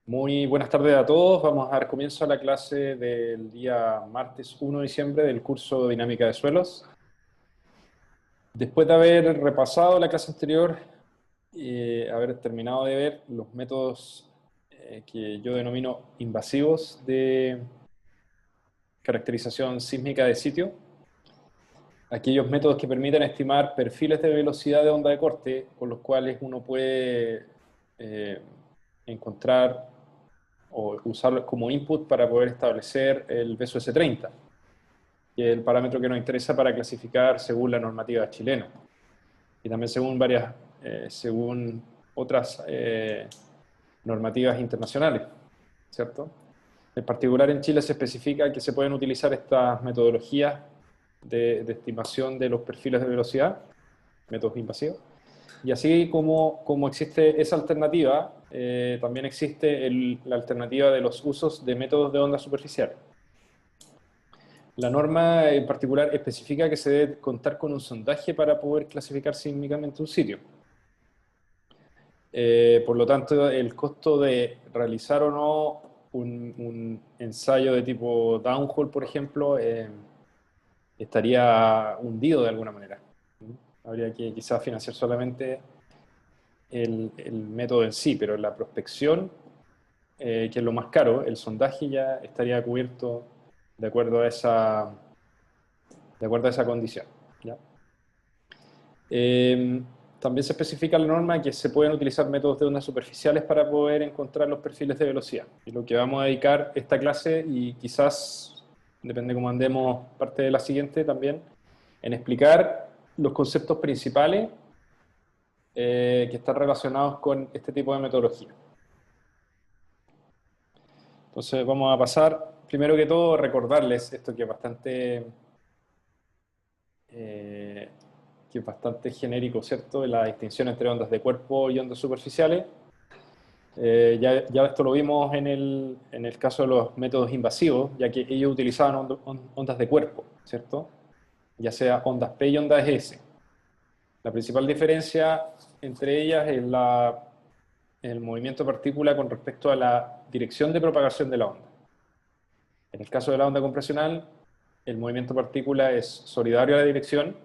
Muy buenas tardes a todos. Vamos a dar comienzo a la clase del día martes 1 de diciembre del curso Dinámica de Suelos. Después de haber repasado la clase anterior y haber terminado de ver los métodos que yo denomino invasivos de caracterización sísmica de sitio, aquellos métodos que permiten estimar perfiles de velocidad de onda de corte con los cuales uno puede eh, encontrar o usarlos como input para poder establecer el beso S30, que es el parámetro que nos interesa para clasificar según la normativa chilena y también según otras normativas internacionales, ¿cierto? En particular en Chile se especifica que se pueden utilizar estas metodologías de estimación de los perfiles de velocidad, métodos invasivos. Y así como existe esa alternativa, también existe la alternativa de los usos de métodos de onda superficial. La norma en particular especifica que se debe contar con un sondaje para poder clasificar sísmicamente un sitio. Por lo tanto, el costo de realizar o no un ensayo de tipo downhole, por ejemplo, estaría hundido de alguna manera. Habría que quizás financiar solamente el método en sí, pero la prospección, que es lo más caro, el sondaje ya estaría cubierto de acuerdo a esa condición, ¿ya? Eh, También se especifica en la norma que se pueden utilizar métodos de ondas superficiales para poder encontrar los perfiles de velocidad. Y lo que vamos a dedicar esta clase, y quizás, depende cómo andemos, parte de la siguiente también, en explicar los conceptos principales que están relacionados con este tipo de metodología. Entonces vamos a pasar, primero que todo, recordarles esto eh, que es bastante genérico, ¿cierto? La distinción entre ondas de cuerpo y ondas superficiales. Ya esto lo vimos en el caso de los métodos invasivos, ya que ellos utilizaban ondas de cuerpo, ¿cierto? Ya sea ondas P y ondas S. La principal diferencia entre ellas es el movimiento de partícula con respecto a la dirección de propagación de la onda. En el caso de la onda compresional, el movimiento de partícula es solidario a la dirección,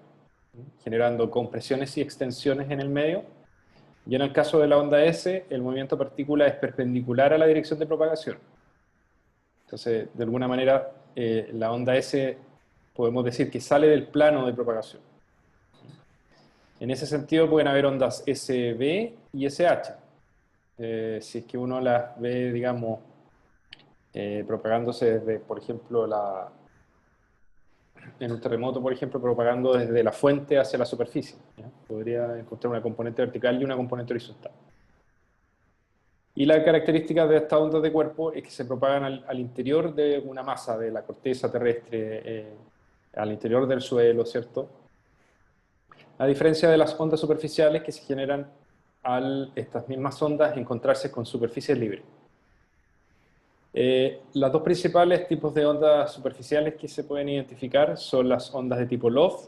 generando compresiones y extensiones en el medio. Y en el caso de la onda S, el movimiento de partícula es perpendicular a la dirección de propagación. Entonces, de alguna manera, la onda S podemos decir que sale del plano de propagación. En ese sentido pueden haber ondas SB y SH. Si es que uno las ve, digamos, propagándose desde, por ejemplo, en un terremoto, por ejemplo, propagando desde la fuente hacia la superficie, ¿ya? Podría encontrar una componente vertical y una componente horizontal. Y la característica de estas ondas de cuerpo es que se propagan al interior de una masa de la corteza terrestre, al interior del suelo, ¿cierto? A diferencia de las ondas superficiales que se generan al estas mismas ondas encontrarse con superficies libres. Las dos principales tipos de ondas superficiales que se pueden identificar son las ondas de tipo LOF,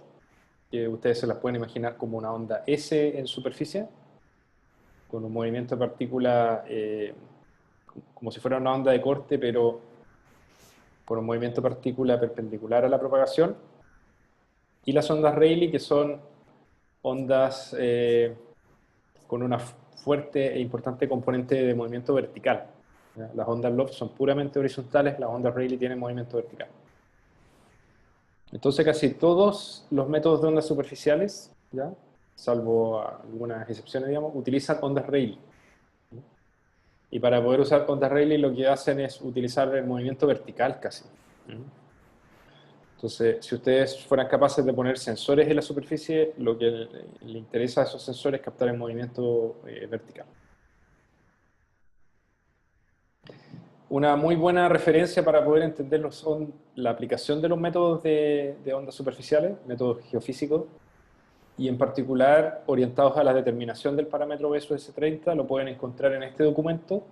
que ustedes se las pueden imaginar como una onda S en superficie, con un movimiento de partícula como si fuera una onda de corte, pero con un movimiento de partícula perpendicular a la propagación. Y las ondas Rayleigh, que son ondas con una fuerte e importante componente de movimiento vertical. ¿Ya? Las ondas LOF son puramente horizontales, las ondas Rayleigh tienen movimiento vertical. Entonces casi todos los métodos de ondas superficiales, ¿ya? Salvo algunas excepciones, digamos, utilizan ondas Rayleigh. Y para poder usar ondas Rayleigh lo que hacen es utilizar el movimiento vertical casi. Entonces, si ustedes fueran capaces de poner sensores en la superficie, lo que le interesa a esos sensores es captar el movimiento vertical. Una muy buena referencia para poder entenderlo son la aplicación de los métodos de ondas superficiales, métodos geofísicos, y en particular orientados a la determinación del parámetro beso S30, lo pueden encontrar en este documento,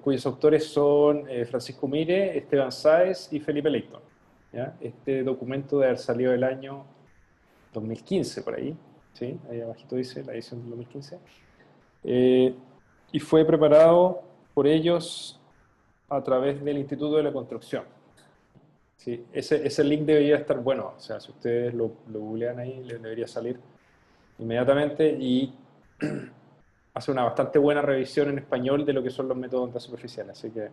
cuyos autores son Francisco Mire, Esteban Sáez y Felipe Leighton, ¿ya? Este documento debe haber salido el año 2015, por ahí, ¿sí? Ahí abajito dice la edición del 2015. y fue preparado por ellos a través del Instituto de la Construcción. Sí, ese link debería estar bueno, o sea, si ustedes lo googlean ahí, les debería salir inmediatamente y hace una bastante buena revisión en español de lo que son los métodos de ondas superficiales, así que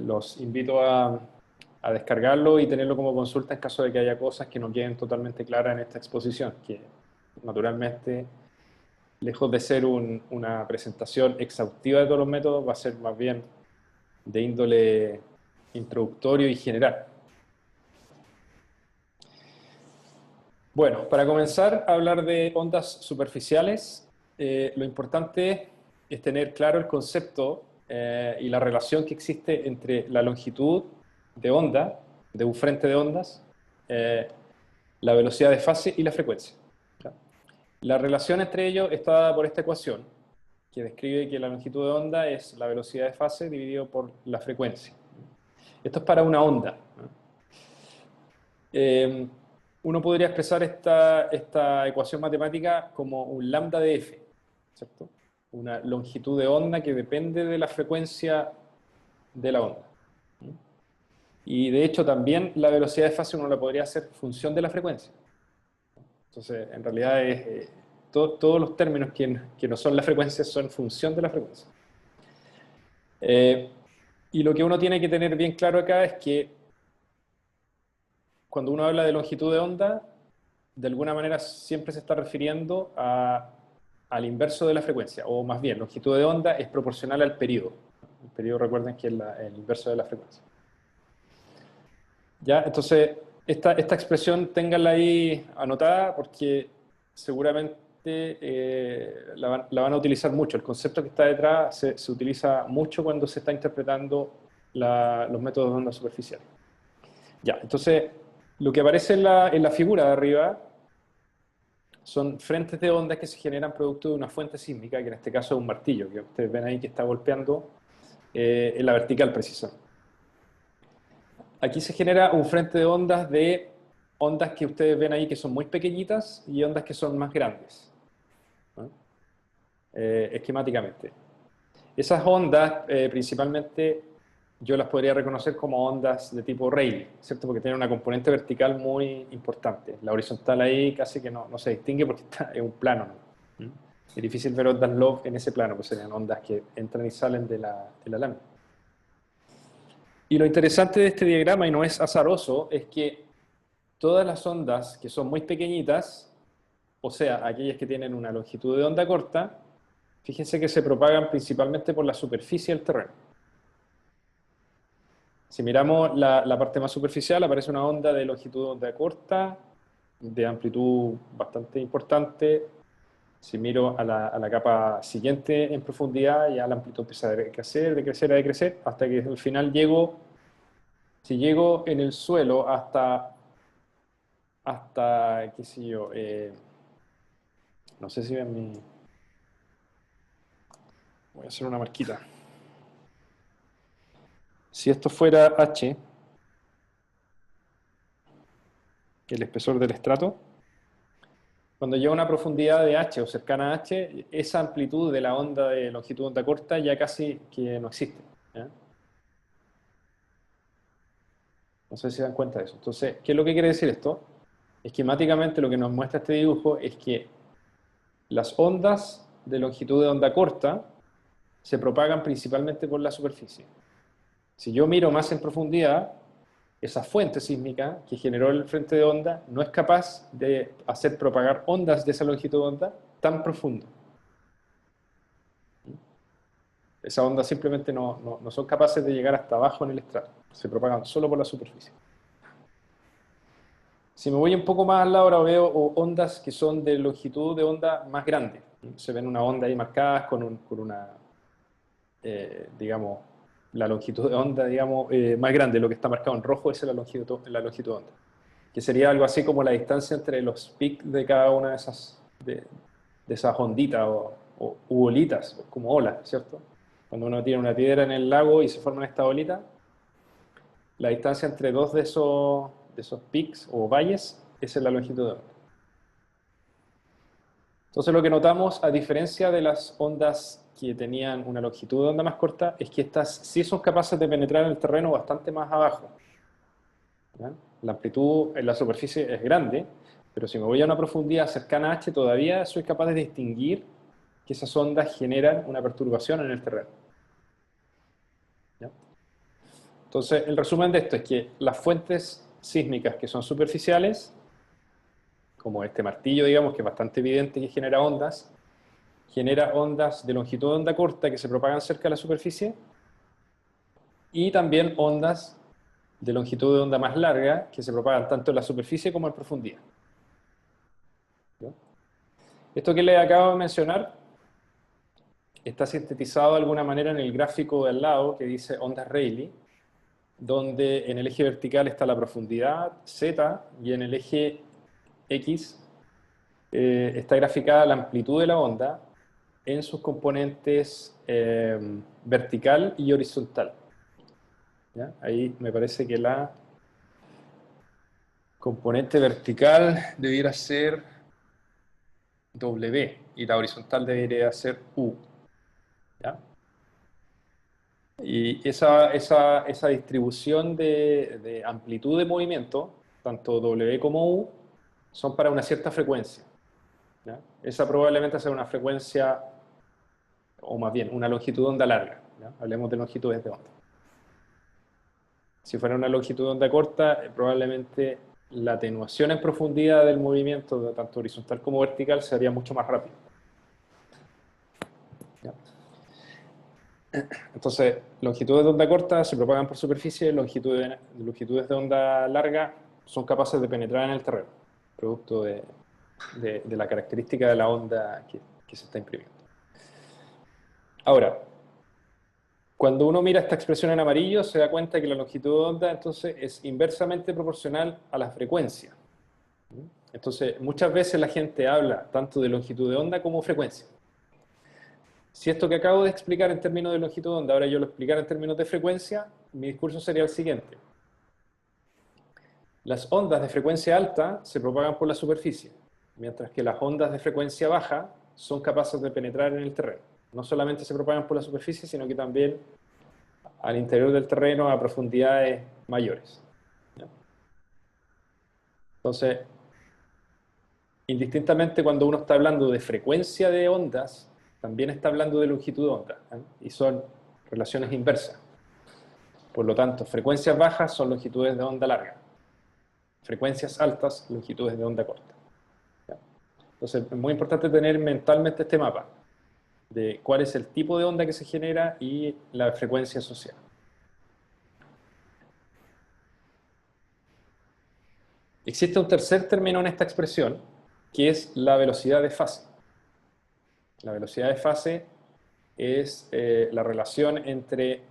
los invito a descargarlo y tenerlo como consulta en caso de que haya cosas que no queden totalmente claras en esta exposición, que naturalmente, lejos de ser una presentación exhaustiva de todos los métodos, va a ser más bien de índole introductorio y general. Bueno, para comenzar a hablar de ondas superficiales, lo importante es tener claro el concepto y la relación que existe entre la longitud de onda, de un frente de ondas, la velocidad de fase y la frecuencia. ¿Ya? La relación entre ellos está dada por esta ecuación, que describe que la longitud de onda es la velocidad de fase dividido por la frecuencia. Esto es para una onda, ¿no? Uno podría expresar esta ecuación matemática como un lambda de f, ¿cierto? Una longitud de onda que depende de la frecuencia de la onda. Y de hecho también la velocidad de fase uno la podría hacer función de la frecuencia. Entonces, en realidad todos los términos que no son la frecuencia son función de la frecuencia. Y lo que uno tiene que tener bien claro acá es que cuando uno habla de longitud de onda, de alguna manera siempre se está refiriendo al inverso de la frecuencia, o más bien, longitud de onda es proporcional al periodo. El periodo, recuerden que es el inverso de la frecuencia. ¿Ya? Entonces, esta expresión ténganla ahí anotada porque seguramente la van a utilizar mucho. El concepto que está detrás se utiliza mucho cuando se está interpretando los métodos de onda superficial. Ya, entonces, lo que aparece en la figura de arriba son frentes de ondas que se generan producto de una fuente sísmica, que en este caso es un martillo, que ustedes ven ahí que está golpeando en la vertical precisamente. Aquí se genera un frente de ondas que ustedes ven ahí que son muy pequeñitas y ondas que son más grandes, ¿no? Esquemáticamente. Esas ondas principalmente yo las podría reconocer como ondas de tipo Rayleigh, ¿cierto? Porque tienen una componente vertical muy importante. La horizontal ahí casi que no se distingue porque es un plano, ¿no? Es difícil ver ondas Love en ese plano, pues serían ondas que entran y salen de la lámina. Y lo interesante de este diagrama, y no es azaroso, es que todas las ondas que son muy pequeñitas, o sea, aquellas que tienen una longitud de onda corta, fíjense que se propagan principalmente por la superficie del terreno. Si miramos la parte más superficial, aparece una onda de longitud de onda corta, de amplitud bastante importante. Si miro a la capa siguiente en profundidad, ya la amplitud empieza a decrecer, hasta que al final si llego en el suelo hasta qué sé yo, no sé si ven voy a hacer una marquita. Si esto fuera H, el espesor del estrato, cuando llega a una profundidad de H o cercana a H, esa amplitud de la onda de longitud de onda corta ya casi que no existe, ¿ya? No sé si se dan cuenta de eso. Entonces, ¿qué es lo que quiere decir esto? Esquemáticamente lo que nos muestra este dibujo es que las ondas de longitud de onda corta se propagan principalmente por la superficie. Si yo miro más en profundidad, esa fuente sísmica que generó el frente de onda no es capaz de hacer propagar ondas de esa longitud de onda tan profundo. Esas ondas simplemente no son capaces de llegar hasta abajo en el estrato, se propagan solo por la superficie. Si me voy un poco más al lado, ahora veo ondas que son de longitud de onda más grande. Se ven una onda ahí marcadas con una, digamos, la longitud de onda, digamos, más grande. Lo que está marcado en rojo es la longitud de onda, que sería algo así como la distancia entre los pics de cada una de esas onditas u bolitas, como olas, ¿cierto? Cuando uno tiene una piedra en el lago y se forman estas bolitas, la distancia entre dos de esos pics o valles, esa es la longitud de onda. Entonces lo que notamos, a diferencia de las ondas que tenían una longitud de onda más corta, es que estas sí son capaces de penetrar en el terreno bastante más abajo. ¿Ya? La amplitud en la superficie es grande, pero si me voy a una profundidad cercana a H, todavía soy capaz de distinguir que esas ondas generan una perturbación en el terreno. ¿Ya? Entonces, el resumen de esto es que las fuentes sísmicas que son superficiales, como este martillo, digamos, que es bastante evidente que genera ondas de longitud de onda corta que se propagan cerca de la superficie, y también ondas de longitud de onda más larga que se propagan tanto en la superficie como en profundidad. ¿Ya? Esto que les acabo de mencionar está sintetizado de alguna manera en el gráfico de al lado que dice ondas Rayleigh, donde en el eje vertical está la profundidad Z y en el eje X está graficada la amplitud de la onda en sus componentes vertical y horizontal. ¿Ya? Ahí me parece que la componente vertical debiera ser W y la horizontal debería ser U. ¿Ya? Y esa distribución de amplitud de movimiento, tanto W como U, son para una cierta frecuencia. ¿Ya? Esa probablemente sea una frecuencia, o más bien, una longitud de onda larga. ¿Ya? Hablemos de longitudes de onda. Si fuera una longitud de onda corta, probablemente la atenuación en profundidad del movimiento, tanto horizontal como vertical, sería mucho más rápido. ¿Ya? Entonces, longitudes de onda corta se propagan por superficie, longitudes de onda larga son capaces de penetrar en el terreno, producto de la característica de la onda que se está imprimiendo. Ahora, cuando uno mira esta expresión en amarillo, se da cuenta que la longitud de onda entonces es inversamente proporcional a la frecuencia. Entonces, muchas veces la gente habla tanto de longitud de onda como frecuencia. Si esto que acabo de explicar en términos de longitud de onda, ahora yo lo explicara en términos de frecuencia, mi discurso sería el siguiente. Las ondas de frecuencia alta se propagan por la superficie, mientras que las ondas de frecuencia baja son capaces de penetrar en el terreno. No solamente se propagan por la superficie, sino que también al interior del terreno a profundidades mayores. ¿Ya? Entonces, indistintamente cuando uno está hablando de frecuencia de ondas, también está hablando de longitud de onda, ¿eh? Y son relaciones inversas. Por lo tanto, frecuencias bajas son longitudes de onda larga, frecuencias altas, longitudes de onda corta. ¿Ya? Entonces, es muy importante tener mentalmente este mapa de cuál es el tipo de onda que se genera y la frecuencia asociada. Existe un tercer término en esta expresión, que es la velocidad de fase. La velocidad de fase es la relación entre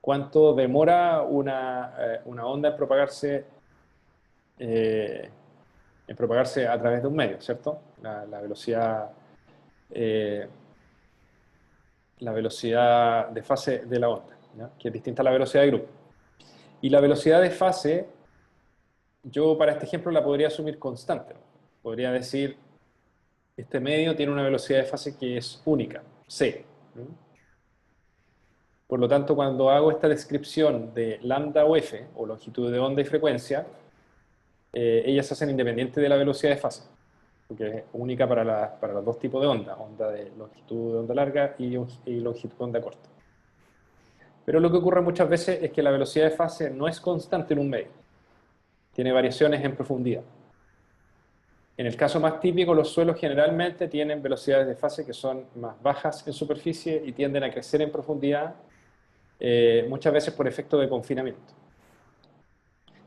cuánto demora una onda en propagarse a través de un medio, ¿cierto? Eh, la velocidad de fase de la onda, ¿ya? Que es distinta a la velocidad de grupo. Y la velocidad de fase, yo para este ejemplo la podría asumir constante, ¿no? Podría decir, este medio tiene una velocidad de fase que es única, c, ¿no? Por lo tanto, cuando hago esta descripción de lambda o f, o longitud de onda y frecuencia, ellas se hacen independientes de la velocidad de fase, porque es única para los dos tipos de onda de longitud de onda larga y longitud de onda corta. Pero lo que ocurre muchas veces es que la velocidad de fase no es constante en un medio, tiene variaciones en profundidad. En el caso más típico, los suelos generalmente tienen velocidades de fase que son más bajas en superficie y tienden a crecer en profundidad, muchas veces por efecto de confinamiento.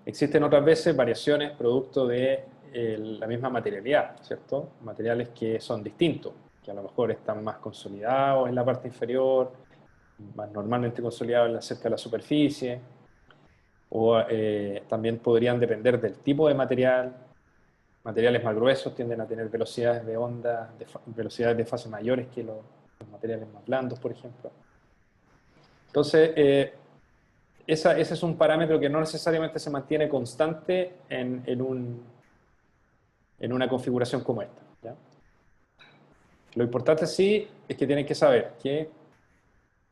Existen otras veces variaciones producto de la misma materialidad, ¿cierto? Materiales que son distintos, que a lo mejor están más consolidados en la parte inferior, más normalmente consolidados cerca de la superficie, o también podrían depender del tipo de material. Materiales más gruesos tienden a tener velocidades de onda, velocidades de fase mayores que los materiales más blandos, por ejemplo. Entonces, ese es un parámetro que no necesariamente se mantiene constante en una configuración como esta, ¿ya? Lo importante sí es que tienen que saber que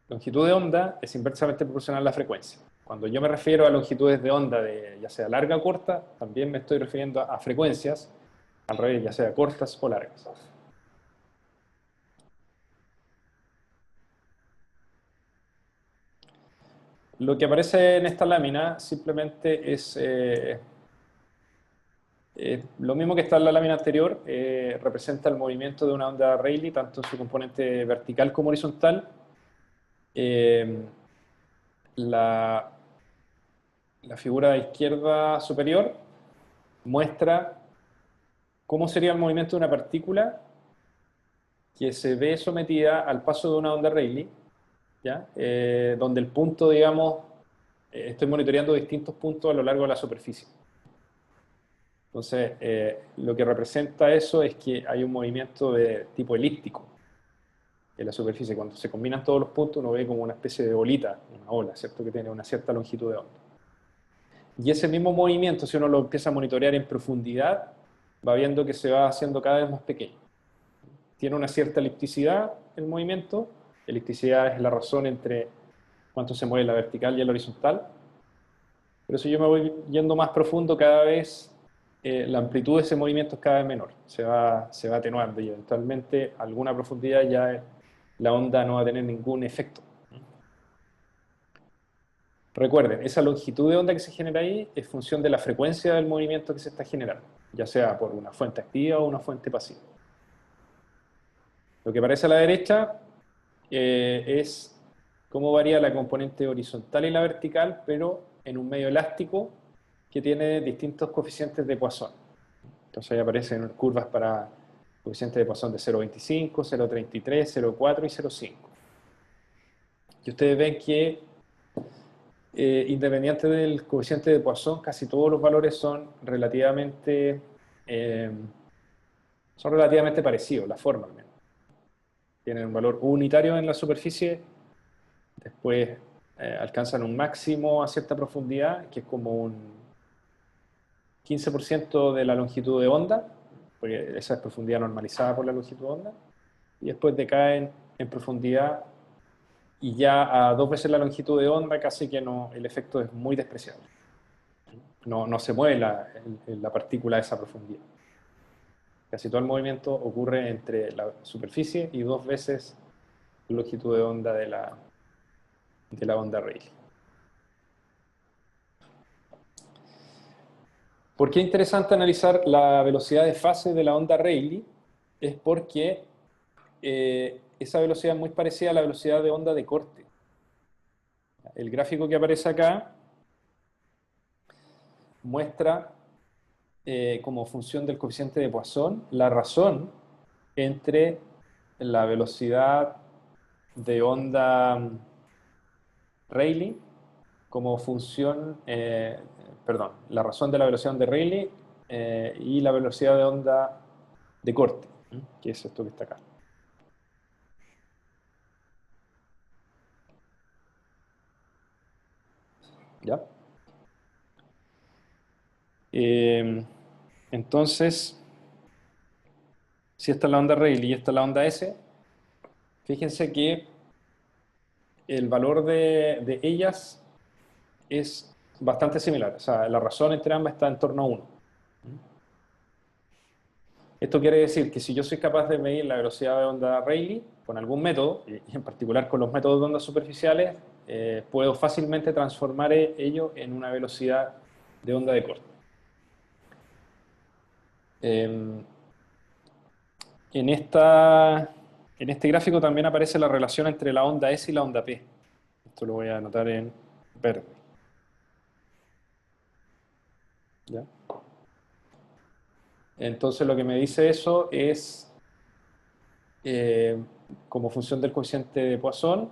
longitud de onda es inversamente proporcional a la frecuencia. Cuando yo me refiero a longitudes de onda de ya sea larga o corta, también me estoy refiriendo a frecuencias, al revés, ya sea cortas o largas. Lo que aparece en esta lámina simplemente es lo mismo que está en la lámina anterior, representa el movimiento de una onda Rayleigh, tanto en su componente vertical como horizontal. Eh, la, la figura de izquierda superior muestra cómo sería el movimiento de una partícula que se ve sometida al paso de una onda Rayleigh, ¿ya? Donde el punto, digamos, estoy monitoreando distintos puntos a lo largo de la superficie. Entonces, lo que representa eso es que hay un movimiento de tipo elíptico en la superficie. Cuando se combinan todos los puntos, uno ve como una especie de bolita, una ola, ¿cierto? Que tiene una cierta longitud de onda. Y ese mismo movimiento, si uno lo empieza a monitorear en profundidad, va viendo que se va haciendo cada vez más pequeño. Tiene una cierta elipticidad el movimiento. Elipticidad es la razón entre cuánto se mueve la vertical y la horizontal. Pero si yo me voy yendo más profundo, cada vez la amplitud de ese movimiento es cada vez menor. Se va atenuando y eventualmente a alguna profundidad ya la onda no va a tener ningún efecto. Recuerden, esa longitud de onda que se genera ahí es función de la frecuencia del movimiento que se está generando, ya sea por una fuente activa o una fuente pasiva. Lo que aparece a la derecha es cómo varía la componente horizontal y la vertical, pero en un medio elástico que tiene distintos coeficientes de Poisson. Entonces ahí aparecen curvas para coeficientes de Poisson de 0,25, 0,33, 0,4 y 0,5. Y ustedes ven que independiente del coeficiente de Poisson, casi todos los valores eh, son relativamente parecidos, la forma al menos. Tienen un valor unitario en la superficie, después alcanzan un máximo a cierta profundidad, que es como un 15% de la longitud de onda, porque esa es profundidad normalizada por la longitud de onda, y después decaen en profundidad y ya a 2 veces la longitud de onda casi que no, el efecto es muy despreciable. No se mueve la partícula a esa profundidad. Casi todo el movimiento ocurre entre la superficie y 2 veces la longitud de onda de la onda Rayleigh. ¿Por qué es interesante analizar la velocidad de fase de la onda Rayleigh? Es porque esa velocidad es muy parecida a la velocidad de onda de corte. El gráfico que aparece acá muestra como función del coeficiente de Poisson la razón entre la velocidad de onda Rayleigh como función, perdón, la razón de la velocidad de Rayleigh y la velocidad de onda de corte, que es esto que está acá. ¿Ya? Eh, entonces, si esta es la onda Rayleigh y esta es la onda S, fíjense que el valor de ellas es bastante similar. O sea, la razón entre ambas está en torno a 1. Esto quiere decir que si yo soy capaz de medir la velocidad de onda Rayleigh con algún método, y en particular con los métodos de ondas superficiales, puedo fácilmente transformar ello en una velocidad de onda de corte. Eh, en, en este gráfico también aparece la relación entre la onda S y la onda P. Esto lo voy a anotar en verde. ¿Ya? Entonces lo que me dice eso es, eh, como función del coeficiente de Poisson,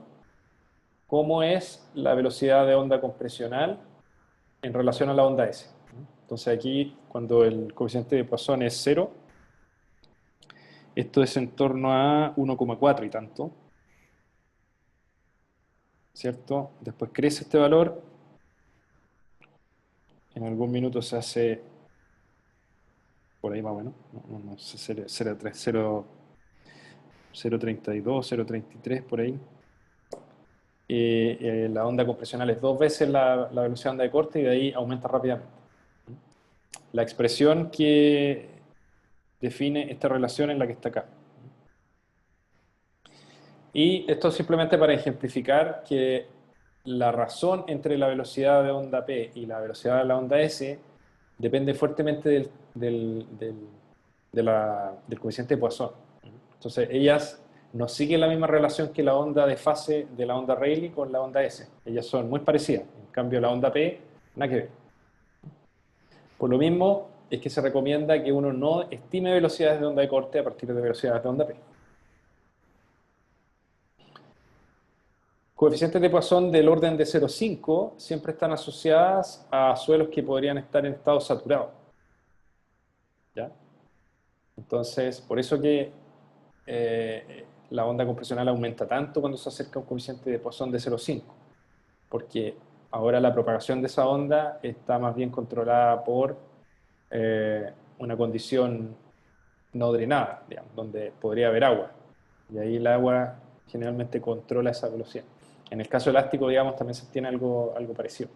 cómo es la velocidad de onda compresional en relación a la onda S. Entonces aquí, cuando el coeficiente de Poisson es 0, esto es en torno a 1,4 y tanto, ¿cierto? Después crece este valor, en algún minuto se hace por ahí más o menos, no sé, 0,3, 0, 0,32, 0,33 por ahí. La onda compresional es 2 veces la velocidad de onda de corte y de ahí aumenta rápidamente. La expresión que define esta relación es la que está acá. Y esto simplemente para ejemplificar que la razón entre la velocidad de onda P y la velocidad de la onda S depende fuertemente del coeficiente de Poisson. Entonces, ellas no siguen la misma relación que la onda de fase de la onda Rayleigh con la onda S. Ellas son muy parecidas. En cambio, la onda P, nada que ver. Por lo mismo, es que se recomienda que uno no estime velocidades de onda de corte a partir de velocidades de onda P. Coeficientes de Poisson del orden de 0,5 siempre están asociadas a suelos que podrían estar en estado saturado. ¿Ya? Entonces, por eso que la onda compresional aumenta tanto cuando se acerca a un coeficiente de Poisson de 0,5, porque ahora la propagación de esa onda está más bien controlada por una condición no drenada, digamos, donde podría haber agua, y ahí el agua generalmente controla esa velocidad. En el caso elástico, digamos, también se tiene algo parecido.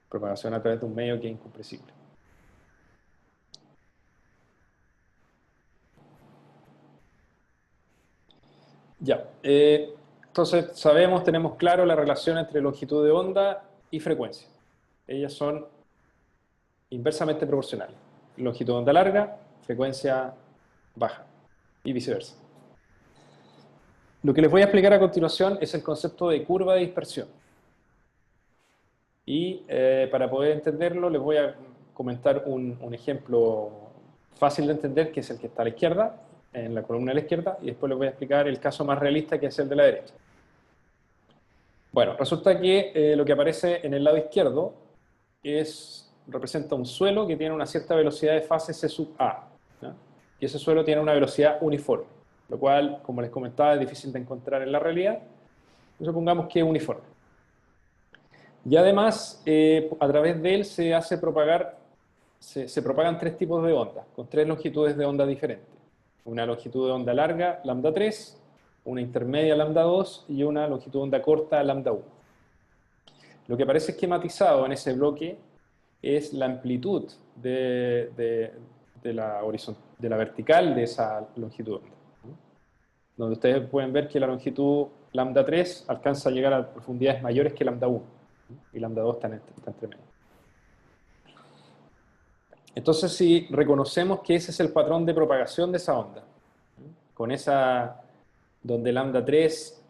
Propagación a través de un medio que es incompresible. Ya, entonces tenemos claro la relación entre longitud de onda y frecuencia. Ellas son inversamente proporcionales. Longitud de onda larga, frecuencia baja y viceversa. Lo que les voy a explicar a continuación es el concepto de curva de dispersión. Y para poder entenderlo les voy a comentar un ejemplo fácil de entender, que es el que está a la izquierda, en la columna de la izquierda, y después les voy a explicar el caso más realista, que es el de la derecha. Bueno, resulta que lo que aparece en el lado izquierdo representa un suelo que tiene una cierta velocidad de fase C sub A, ¿ya? Y ese suelo tiene una velocidad uniforme, lo cual, como les comentaba, es difícil de encontrar en la realidad. Supongamos que es uniforme. Y además, a través de él se propagan 3 tipos de ondas, con 3 longitudes de onda diferentes. Una longitud de onda larga, lambda 3, una intermedia, lambda 2, y una longitud de onda corta, lambda 1. Lo que aparece esquematizado en ese bloque es la amplitud de la vertical de esa longitud de onda, donde ustedes pueden ver que la longitud lambda 3 alcanza a llegar a profundidades mayores que lambda 1, y lambda 2 está entre medio. Entonces, si reconocemos que ese es el patrón de propagación de esa onda, con donde lambda 3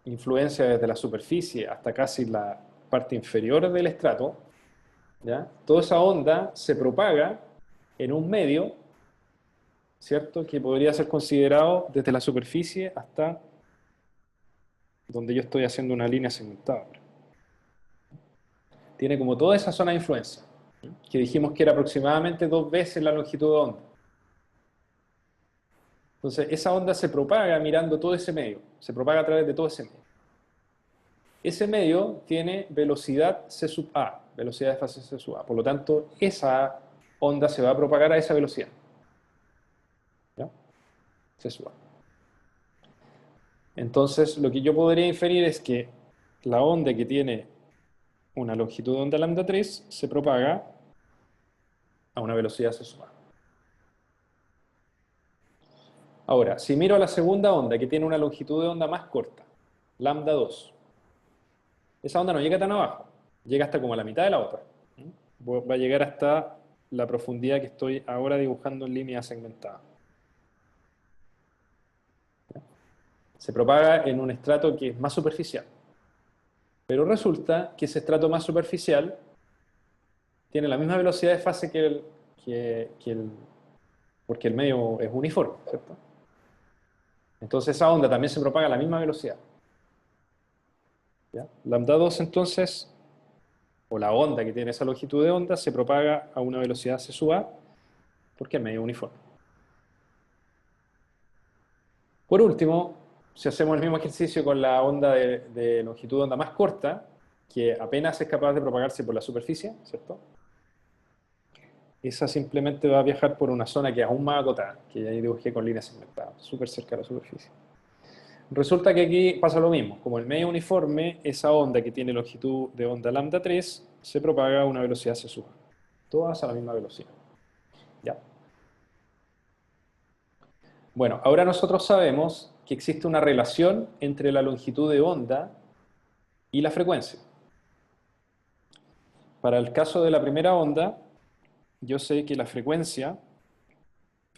influencia desde la superficie hasta casi la parte inferior del estrato, ¿ya? Toda esa onda se propaga en un medio, ¿cierto?, que podría ser considerado desde la superficie hasta donde yo estoy haciendo una línea segmentada. Tiene como toda esa zona de influencia, que dijimos que era aproximadamente 2 veces la longitud de onda. Entonces, esa onda se propaga mirando todo ese medio, se propaga a través de todo ese medio. Ese medio tiene velocidad C sub A, velocidad de fase C sub A. Por lo tanto, esa onda se va a propagar a esa velocidad, ¿ya? C sub A. Entonces, lo que yo podría inferir es que la onda que tiene una longitud de onda lambda 3 se propaga a una velocidad C sub A. Ahora, si miro a la segunda onda, que tiene una longitud de onda más corta, lambda 2, esa onda no llega tan abajo, llega hasta como a la mitad de la otra. Va a llegar hasta la profundidad que estoy ahora dibujando en línea segmentada. Se propaga en un estrato que es más superficial. Pero resulta que ese estrato más superficial tiene la misma velocidad de fase porque el medio es uniforme, ¿cierto? Entonces esa onda también se propaga a la misma velocidad, ¿ya? Lambda 2 entonces, o la onda que tiene esa longitud de onda, se propaga a una velocidad C sub A porque el medio es uniforme. Por último, si hacemos el mismo ejercicio con la onda de longitud de onda más corta, que apenas es capaz de propagarse por la superficie, ¿cierto? esa simplemente va a viajar por una zona que es aún más acotada, que ya ahí dibujé con líneas segmentadas, súper cerca de la superficie. Resulta que aquí pasa lo mismo, como el medio uniforme, esa onda que tiene longitud de onda lambda 3 se propaga a una velocidad c sub a, todas a la misma velocidad. ¿Ya? Bueno, ahora nosotros sabemos que existe una relación entre la longitud de onda y la frecuencia. Para el caso de la primera onda, yo sé que la frecuencia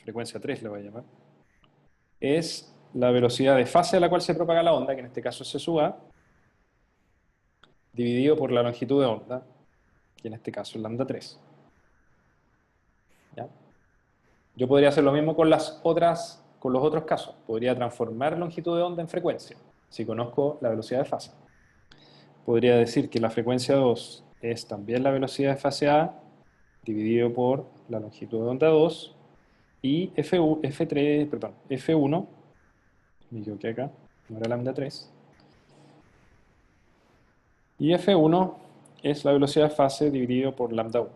3 le voy a llamar, es la velocidad de fase a la cual se propaga la onda, que en este caso es c sub a, dividido por la longitud de onda, que en este caso es lambda 3. ¿Ya? Yo podría hacer lo mismo con los otros casos. Podría transformar longitud de onda en frecuencia, si conozco la velocidad de fase. Podría decir que la frecuencia 2 es también la velocidad de fase A dividido por la longitud de onda 2 y F1, me equivoqué acá, no era lambda 3, y F1 es la velocidad de fase dividido por lambda 1.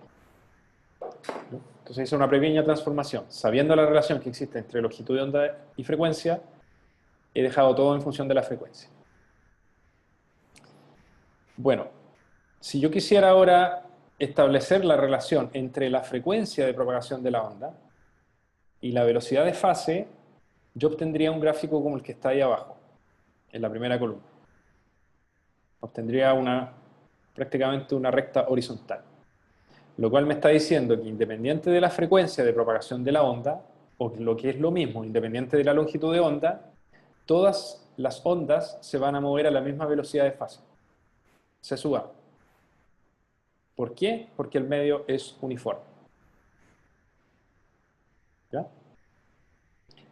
Entonces hice una pequeña transformación. Sabiendo la relación que existe entre longitud de onda y frecuencia, he dejado todo en función de la frecuencia. Bueno, si yo quisiera ahora establecer la relación entre la frecuencia de propagación de la onda y la velocidad de fase, yo obtendría un gráfico como el que está ahí abajo, en la primera columna. Obtendría prácticamente una recta horizontal. Lo cual me está diciendo que independiente de la frecuencia de propagación de la onda, o lo que es lo mismo, independiente de la longitud de onda, todas las ondas se van a mover a la misma velocidad de fase, c sub a. ¿Por qué? Porque el medio es uniforme. ¿Ya?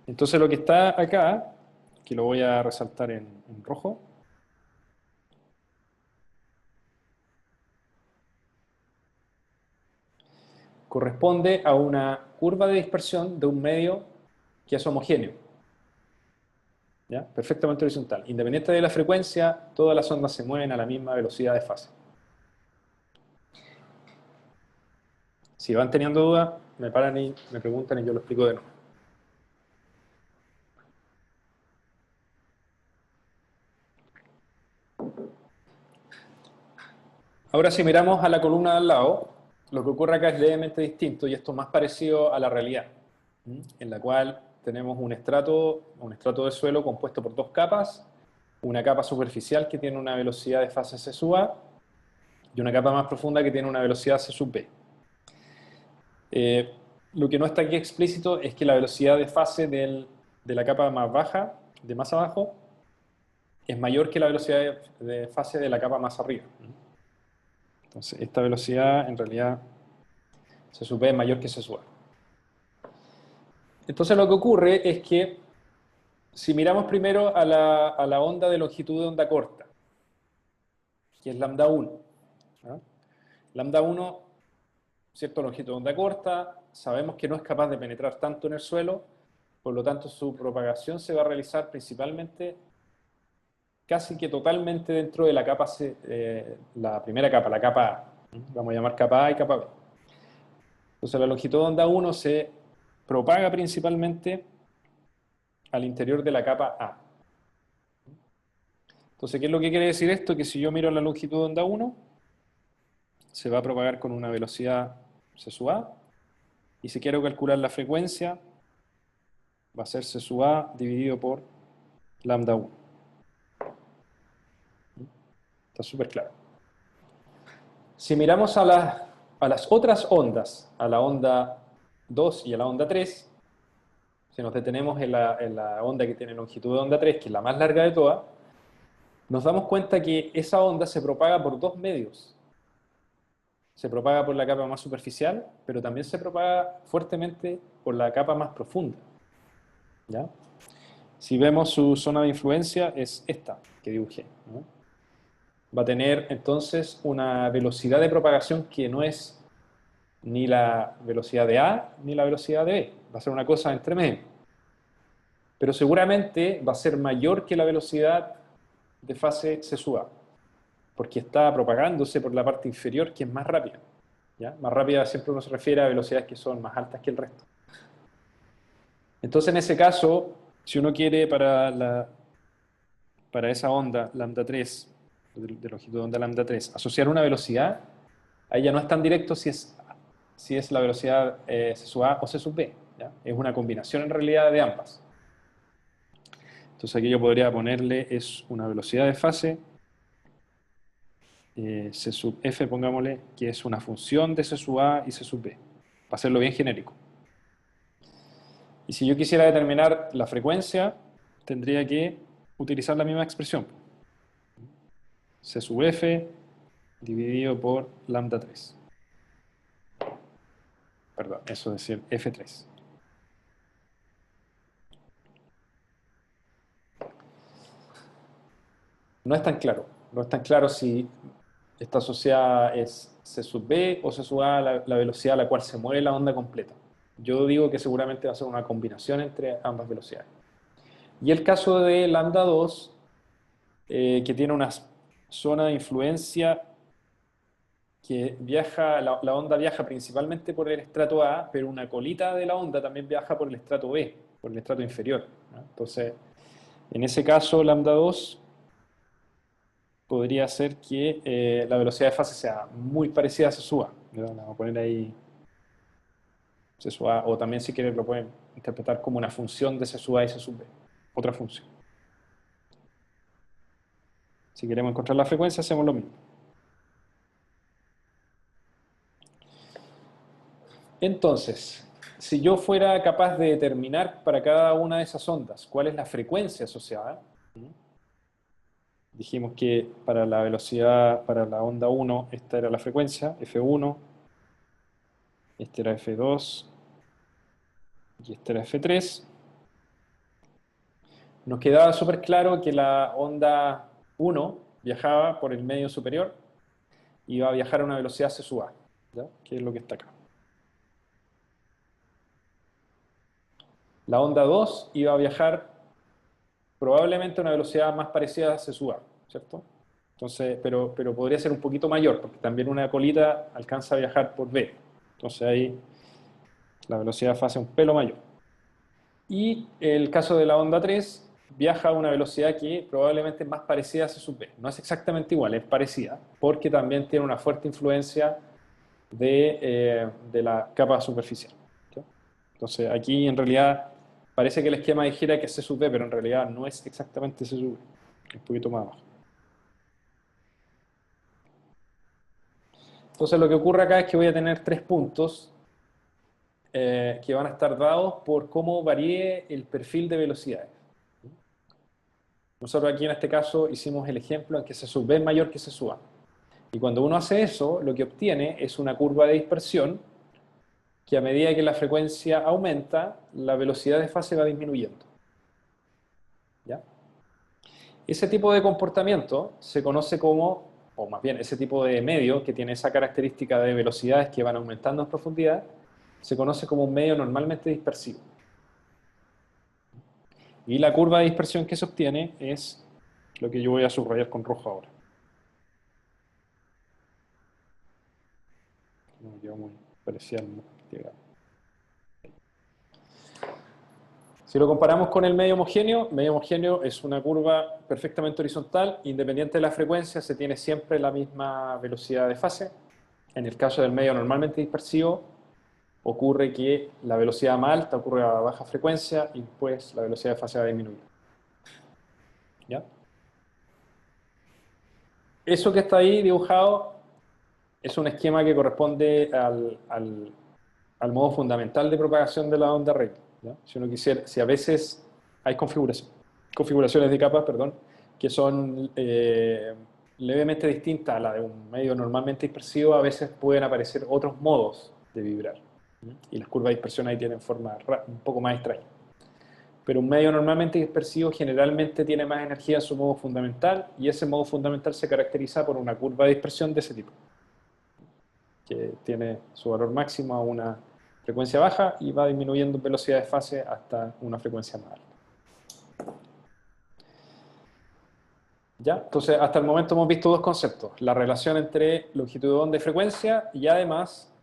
Entonces lo que está acá, que lo voy a resaltar en rojo, corresponde a una curva de dispersión de un medio que es homogéneo. ¿Ya? Perfectamente horizontal. Independiente de la frecuencia, todas las ondas se mueven a la misma velocidad de fase. Si van teniendo dudas, me paran y me preguntan y yo lo explico de nuevo. Ahora si miramos a la columna de al lado, lo que ocurre acá es levemente distinto y esto es más parecido a la realidad, en la cual tenemos un estrato de suelo compuesto por dos capas, una capa superficial que tiene una velocidad de fase c sub a y una capa más profunda que tiene una velocidad c sub b. Lo que no está aquí explícito es que la velocidad de fase de la capa más baja, de más abajo, es mayor que la velocidad de fase de la capa más arriba. Entonces, esta velocidad en realidad C sub B es mayor que C sub A. Entonces, lo que ocurre es que si miramos primero a la onda de longitud de onda corta, que es lambda 1, ¿ah? Lambda 1, cierto, longitud de onda corta, sabemos que no es capaz de penetrar tanto en el suelo, por lo tanto su propagación se va a realizar principalmente, casi que totalmente dentro de la capa la primera capa, la capa A. Vamos a llamar capa A y capa B. Entonces la longitud de onda 1 se propaga principalmente al interior de la capa A. Entonces, ¿qué es lo que quiere decir esto? Que si yo miro la longitud de onda 1, se va a propagar con una velocidad c sub a, y si quiero calcular la frecuencia, va a ser c sub a dividido por lambda 1. Está súper claro. Si miramos a las otras ondas, a la onda 2 y a la onda 3, si nos detenemos en la onda que tiene longitud de onda 3, que es la más larga de todas, nos damos cuenta que esa onda se propaga por dos medios. Se propaga por la capa más superficial, pero también se propaga fuertemente por la capa más profunda. ¿Ya? Si vemos su zona de influencia, es esta que dibujé, ¿no? Va a tener entonces una velocidad de propagación que no es ni la velocidad de A ni la velocidad de B. Va a ser una cosa entre medio. Pero seguramente va a ser mayor que la velocidad de fase C sub A, porque está propagándose por la parte inferior, que es más rápida. ¿ya? Más rápida siempre uno se refiere a velocidades que son más altas que el resto. Entonces, en ese caso, si uno quiere para esa onda lambda 3, de longitud de onda lambda 3, asociar una velocidad, ahí ya no es tan directo si es la velocidad c sub a o c sub b, ¿ya? Es una combinación en realidad de ambas. Entonces aquí yo podría ponerle es una velocidad de fase, c sub f, pongámosle, que es una función de c sub a y c sub b, para hacerlo bien genérico. Y si yo quisiera determinar la frecuencia, tendría que utilizar la misma expresión. C sub f dividido por lambda 3. Perdón, eso es decir, F3. No es tan claro. No es tan claro si esta asociada es C sub B o C sub A, la velocidad a la cual se mueve la onda completa. Yo digo que seguramente va a ser una combinación entre ambas velocidades. Y el caso de lambda 2, que tiene una zona de influencia que viaja, la onda viaja principalmente por el estrato A, pero una colita de la onda también viaja por el estrato B, por el estrato inferior, ¿no? Entonces, en ese caso, lambda 2 podría ser que la velocidad de fase sea muy parecida a C sub A. Vamos a poner ahí C sub A, o también si quieres lo pueden interpretar como una función de C sub A y C sub B, otra función. Si queremos encontrar la frecuencia, hacemos lo mismo. Entonces, si yo fuera capaz de determinar para cada una de esas ondas cuál es la frecuencia asociada, dijimos que para la velocidad, para la onda 1, esta era la frecuencia, F1, este era F2 y este era F3. Nos quedaba súper claro que la onda 1 viajaba por el medio superior y iba a viajar a una velocidad c sub a, ¿ya? Que es lo que está acá. La onda 2 iba a viajar probablemente a una velocidad más parecida a c sub a, ¿cierto? Entonces, pero podría ser un poquito mayor, porque también una colita alcanza a viajar por b. Entonces ahí la velocidad de fase es un pelo mayor. Y el caso de la onda 3 viaja a una velocidad que probablemente es más parecida a C sub B. No es exactamente igual, es parecida, porque también tiene una fuerte influencia de la capa superficial, ¿sí? Entonces aquí en realidad parece que el esquema dijera que es C sub B, pero en realidad no es exactamente C sub B, es un poquito más abajo. Entonces lo que ocurre acá es que voy a tener 3 puntos que van a estar dados por cómo varíe el perfil de velocidades. Nosotros aquí en este caso hicimos el ejemplo en que C sub B es mayor que C sub A. Y cuando uno hace eso, lo que obtiene es una curva de dispersión que a medida que la frecuencia aumenta, la velocidad de fase va disminuyendo. ¿Ya? Ese tipo de comportamiento se conoce como, o más bien ese tipo de medio que tiene esa característica de velocidades que van aumentando en profundidad, se conoce como un medio normalmente dispersivo. Y la curva de dispersión que se obtiene es lo que yo voy a subrayar con rojo ahora. No quedó muy parecido. Si lo comparamos con el medio homogéneo es una curva perfectamente horizontal, independiente de la frecuencia, se tiene siempre la misma velocidad de fase. En el caso del medio normalmente dispersivo, ocurre que la velocidad más alta ocurre a baja frecuencia y pues la velocidad de fase va a disminuir. ¿Ya? Eso que está ahí dibujado es un esquema que corresponde al modo fundamental de propagación de la onda recta, ¿ya? Si uno quisiera, si a veces hay configuraciones de capas, perdón, que son levemente distintas a la de un medio normalmente dispersivo, a veces pueden aparecer otros modos de vibrar, ¿ya? Y las curvas de dispersión ahí tienen forma un poco más extraña. Pero un medio normalmente dispersivo generalmente tiene más energía en su modo fundamental y ese modo fundamental se caracteriza por una curva de dispersión de ese tipo, que tiene su valor máximo a una frecuencia baja y va disminuyendo en velocidad de fase hasta una frecuencia más alta. ¿Ya? Entonces, hasta el momento hemos visto dos conceptos: la relación entre longitud de onda y frecuencia, y además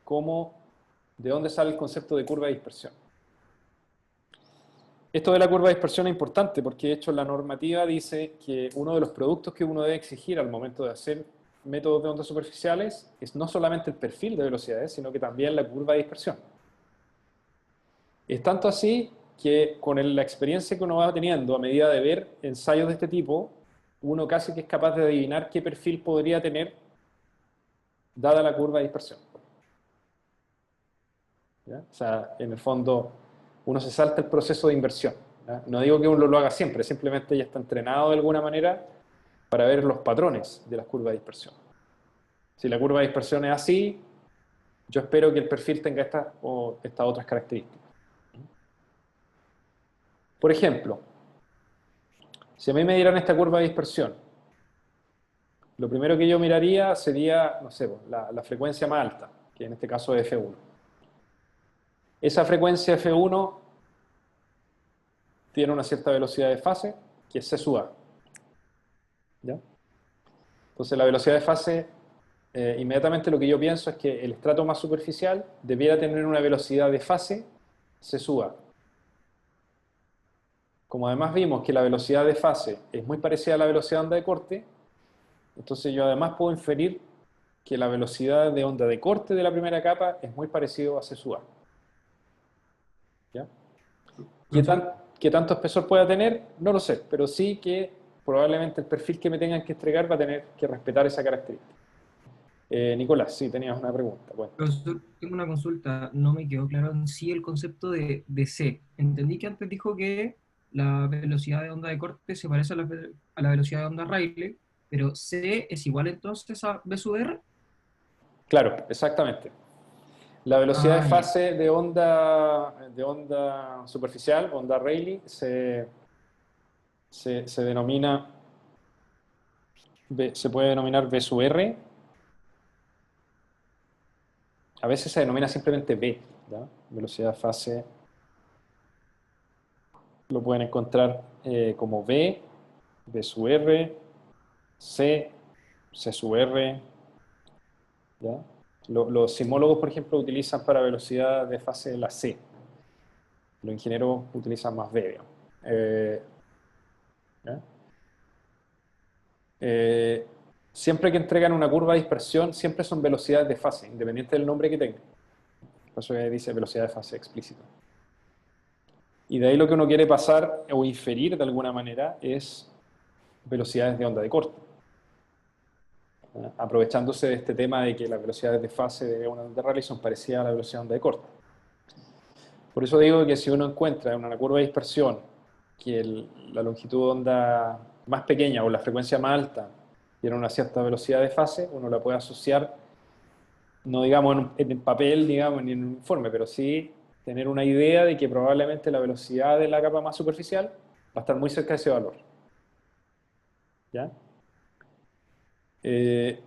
de dónde sale el concepto de curva de dispersión. Esto de la curva de dispersión es importante porque de hecho la normativa dice que uno de los productos que uno debe exigir al momento de hacer métodos de ondas superficiales es no solamente el perfil de velocidades, sino que también la curva de dispersión. Es tanto así que con la experiencia que uno va teniendo a medida de ver ensayos de este tipo, uno casi que es capaz de adivinar qué perfil podría tener dada la curva de dispersión. ¿Ya? O sea, en el fondo, uno se salta el proceso de inversión. ¿Ya? No digo que uno lo haga siempre, simplemente ya está entrenado de alguna manera para ver los patrones de las curvas de dispersión. Si la curva de dispersión es así, yo espero que el perfil tenga estas o estas otras características. Por ejemplo, si a mí me dieran esta curva de dispersión, lo primero que yo miraría sería, no sé, la frecuencia más alta, que en este caso es F1. Esa frecuencia F1 tiene una cierta velocidad de fase, que es C sub A. ¿Ya? Entonces la velocidad de fase, inmediatamente lo que yo pienso es que el estrato más superficial debiera tener una velocidad de fase C sub A. Como además vimos que la velocidad de fase es muy parecida a la velocidad de onda de corte, entonces yo además puedo inferir que la velocidad de onda de corte de la primera capa es muy parecido a C sub A. ¿Ya? Profesor, ¿Qué tanto espesor pueda tener? No lo sé, pero sí que probablemente el perfil que me tengan que entregar va a tener que respetar esa característica. Nicolás, sí, tenías una pregunta. Bueno, profesor, tengo una consulta. No me quedó claro en sí el concepto de C. Entendí que antes dijo que la velocidad de onda de corte se parece a la velocidad de onda Rayleigh, pero C es igual entonces a B sub R. claro, exactamente. La velocidad de Ah, ya. fase de onda superficial, onda Rayleigh, se denomina, se puede denominar V sub R. A veces se denomina simplemente V, ¿ya? Velocidad de fase lo pueden encontrar como V, V sub R, C, C sub R, ¿ya? Los sismólogos, por ejemplo, utilizan para velocidad de fase la C. Los ingenieros utilizan más V, digamos. ¿Ya? Eh, Siempre que entregan una curva de dispersión, siempre son velocidades de fase, independiente del nombre que tenga. Por eso dice velocidad de fase explícita. Y de ahí lo que uno quiere pasar o inferir de alguna manera es velocidades de onda de corte. ¿Ya? Aprovechándose de este tema de que las velocidades de fase de una onda de Rayleigh son parecidas a la velocidad de onda de corte. Por eso digo que si uno encuentra en una curva de dispersión que la longitud de onda más pequeña o la frecuencia más alta tiene una cierta velocidad de fase, uno la puede asociar, no digamos en el papel, digamos, ni en un informe, pero sí tener una idea de que probablemente la velocidad de la capa más superficial va a estar muy cerca de ese valor. ¿Ya? Eh,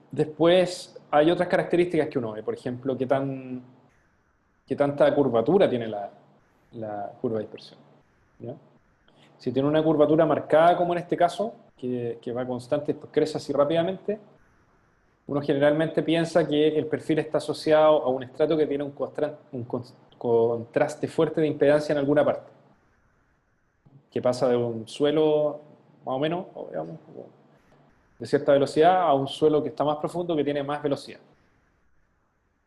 Después hay otras características que uno ve, por ejemplo, qué tanta curvatura tiene la curva de dispersión. ¿Ya? Si tiene una curvatura marcada, como en este caso, que va constante, pues crece así rápidamente, uno generalmente piensa que el perfil está asociado a un estrato que tiene un contraste fuerte de impedancia en alguna parte, que pasa de un suelo más o menos, o digamos, de cierta velocidad a un suelo que está más profundo que tiene más velocidad.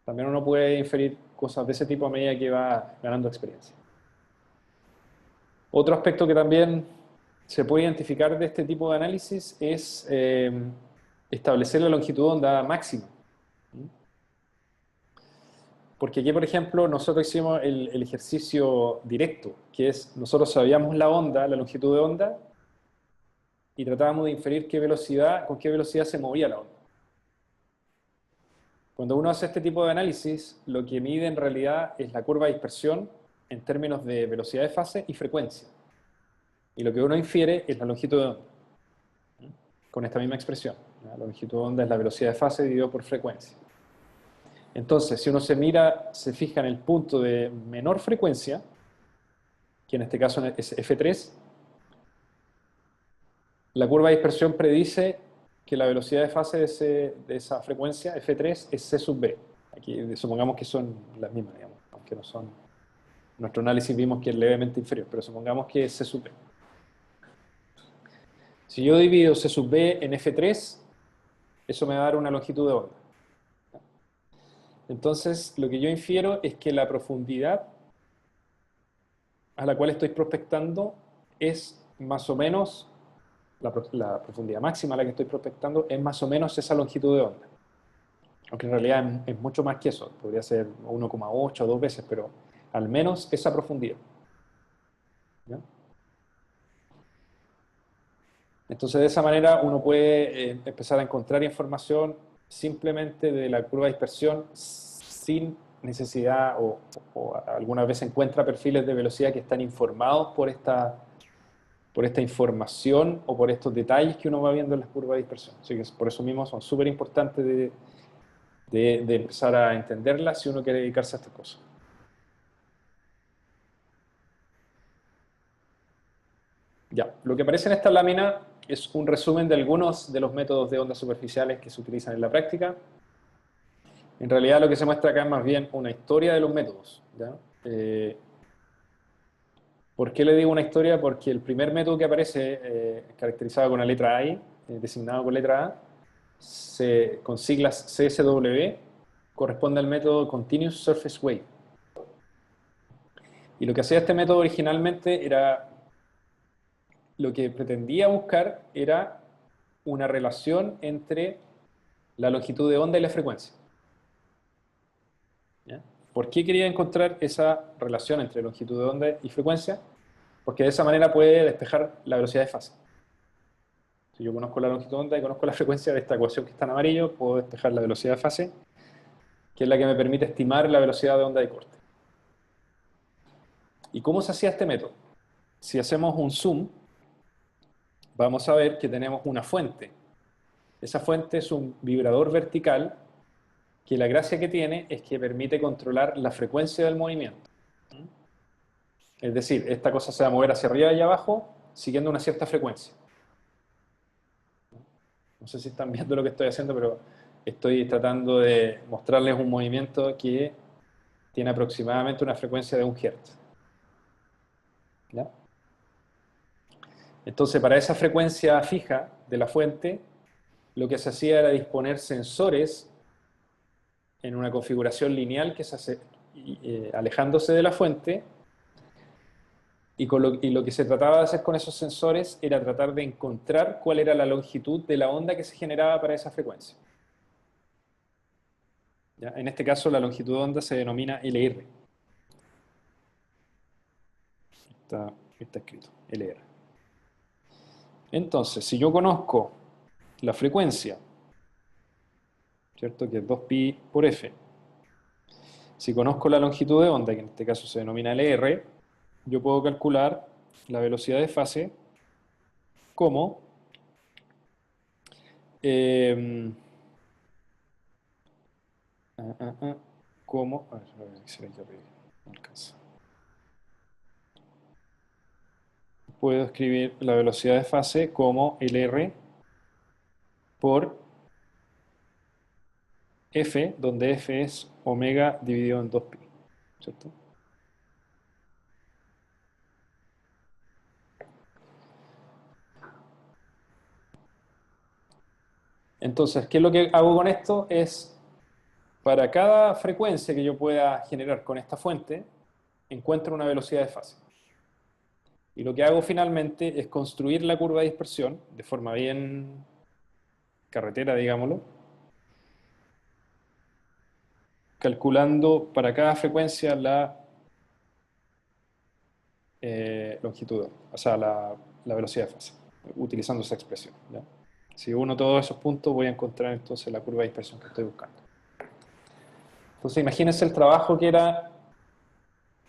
También uno puede inferir cosas de ese tipo a medida que va ganando experiencia. Otro aspecto que también se puede identificar de este tipo de análisis es establecer la longitud de onda máxima. Porque aquí, por ejemplo, nosotros hicimos el ejercicio directo, que es, nosotros sabíamos la onda, la longitud de onda, y tratábamos de inferir con qué velocidad se movía la onda. Cuando uno hace este tipo de análisis, lo que mide en realidad es la curva de dispersión en términos de velocidad de fase y frecuencia. Y lo que uno infiere es la longitud de onda, con esta misma expresión. La longitud de onda es la velocidad de fase dividido por frecuencia. Entonces, si uno se fija en el punto de menor frecuencia, que en este caso es F3, la curva de dispersión predice que la velocidad de fase de esa frecuencia, F3, es C sub B. Aquí supongamos que son las mismas, digamos, aunque no son. Nuestro análisis vimos que es levemente inferior, pero supongamos que es C sub B. Si yo divido C sub B en F3, eso me va a dar una longitud de onda. Entonces, lo que yo infiero es que la profundidad a la cual estoy prospectando es más o menos, la profundidad máxima a la que estoy prospectando es más o menos esa longitud de onda. Aunque en realidad es mucho más que eso, podría ser 1,8 o 2 veces, pero al menos esa profundidad. ¿Ya? Entonces de esa manera uno puede empezar a encontrar información simplemente de la curva de dispersión sin necesidad o algunas veces encuentra perfiles de velocidad que están informados por esta información o por estos detalles que uno va viendo en las curvas de dispersión. Así que por eso mismo son súper importantes de empezar a entenderlas si uno quiere dedicarse a estas cosas. Ya, lo que aparece en esta lámina es un resumen de algunos de los métodos de ondas superficiales que se utilizan en la práctica. En realidad lo que se muestra acá es más bien una historia de los métodos. ¿Ya? ¿Por qué le digo una historia? Porque el primer método que aparece, caracterizado con la letra I, designado con letra A, con siglas CSW, corresponde al método Continuous Surface Wave. Y lo que hacía este método originalmente era, lo que pretendía buscar era una relación entre la longitud de onda y la frecuencia. ¿Ya? ¿Por qué quería encontrar esa relación entre longitud de onda y frecuencia? Porque de esa manera puede despejar la velocidad de fase. Si yo conozco la longitud de onda y conozco la frecuencia de esta ecuación que está en amarillo, puedo despejar la velocidad de fase, que es la que me permite estimar la velocidad de onda de corte. ¿Y cómo se hacía este método? Si hacemos un zoom, vamos a ver que tenemos una fuente. Esa fuente es un vibrador vertical que la gracia que tiene es que permite controlar la frecuencia del movimiento. Es decir, esta cosa se va a mover hacia arriba y abajo siguiendo una cierta frecuencia. No sé si están viendo lo que estoy haciendo, pero estoy tratando de mostrarles un movimiento que tiene aproximadamente una frecuencia de 1 Hz. ¿Ya? Entonces, para esa frecuencia fija de la fuente, lo que se hacía era disponer sensores en una configuración lineal que se hace alejándose de la fuente, y lo que se trataba de hacer con esos sensores era tratar de encontrar cuál era la longitud de la onda que se generaba para esa frecuencia. ¿Ya? En este caso, la longitud de onda se denomina LR. Está escrito, LR. Entonces, si yo conozco la frecuencia, ¿cierto? Que es 2pi por f. Si conozco la longitud de onda, que en este caso se denomina LR, yo puedo calcular la velocidad de fase como eh, como, a ver, si aquí arriba, no alcanza. Puedo escribir la velocidad de fase como LR por f, donde f es omega dividido en 2pi, ¿cierto? Entonces, ¿qué es lo que hago con esto? Es, para cada frecuencia que yo pueda generar con esta fuente, encuentro una velocidad de fase. Y lo que hago finalmente es construir la curva de dispersión de forma bien carretera, digámoslo, calculando para cada frecuencia la longitud, o sea, la velocidad de fase, utilizando esa expresión. ¿Ya? Si uno todos esos puntos, voy a encontrar entonces la curva de dispersión que estoy buscando. Entonces, imagínense el trabajo que era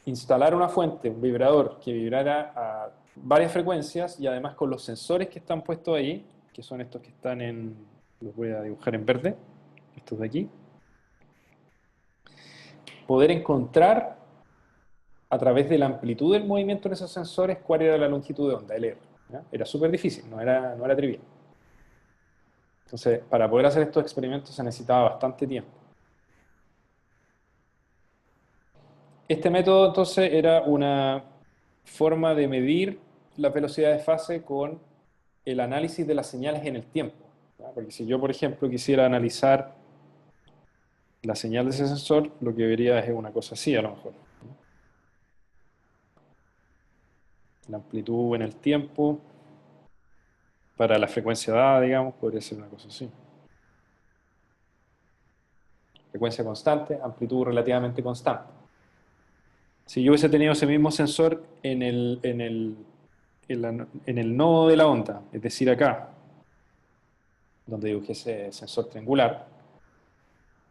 instalar una fuente, un vibrador, que vibrara a varias frecuencias y además con los sensores que están puestos ahí, que son estos que están los voy a dibujar en verde, estos de aquí, poder encontrar a través de la amplitud del movimiento de esos sensores cuál era la longitud de onda, LR. ¿Ya? Era súper difícil, no era trivial. Entonces, para poder hacer estos experimentos se necesitaba bastante tiempo. Este método entonces era una forma de medir la velocidad de fase con el análisis de las señales en el tiempo, ¿ya? Porque si yo, por ejemplo, quisiera analizar la señal de ese sensor, lo que vería es una cosa así a lo mejor. La amplitud en el tiempo para la frecuencia dada, digamos, podría ser una cosa así. Frecuencia constante, amplitud relativamente constante. Si yo hubiese tenido ese mismo sensor en el nodo de la onda, es decir, acá, donde dibujé ese sensor triangular,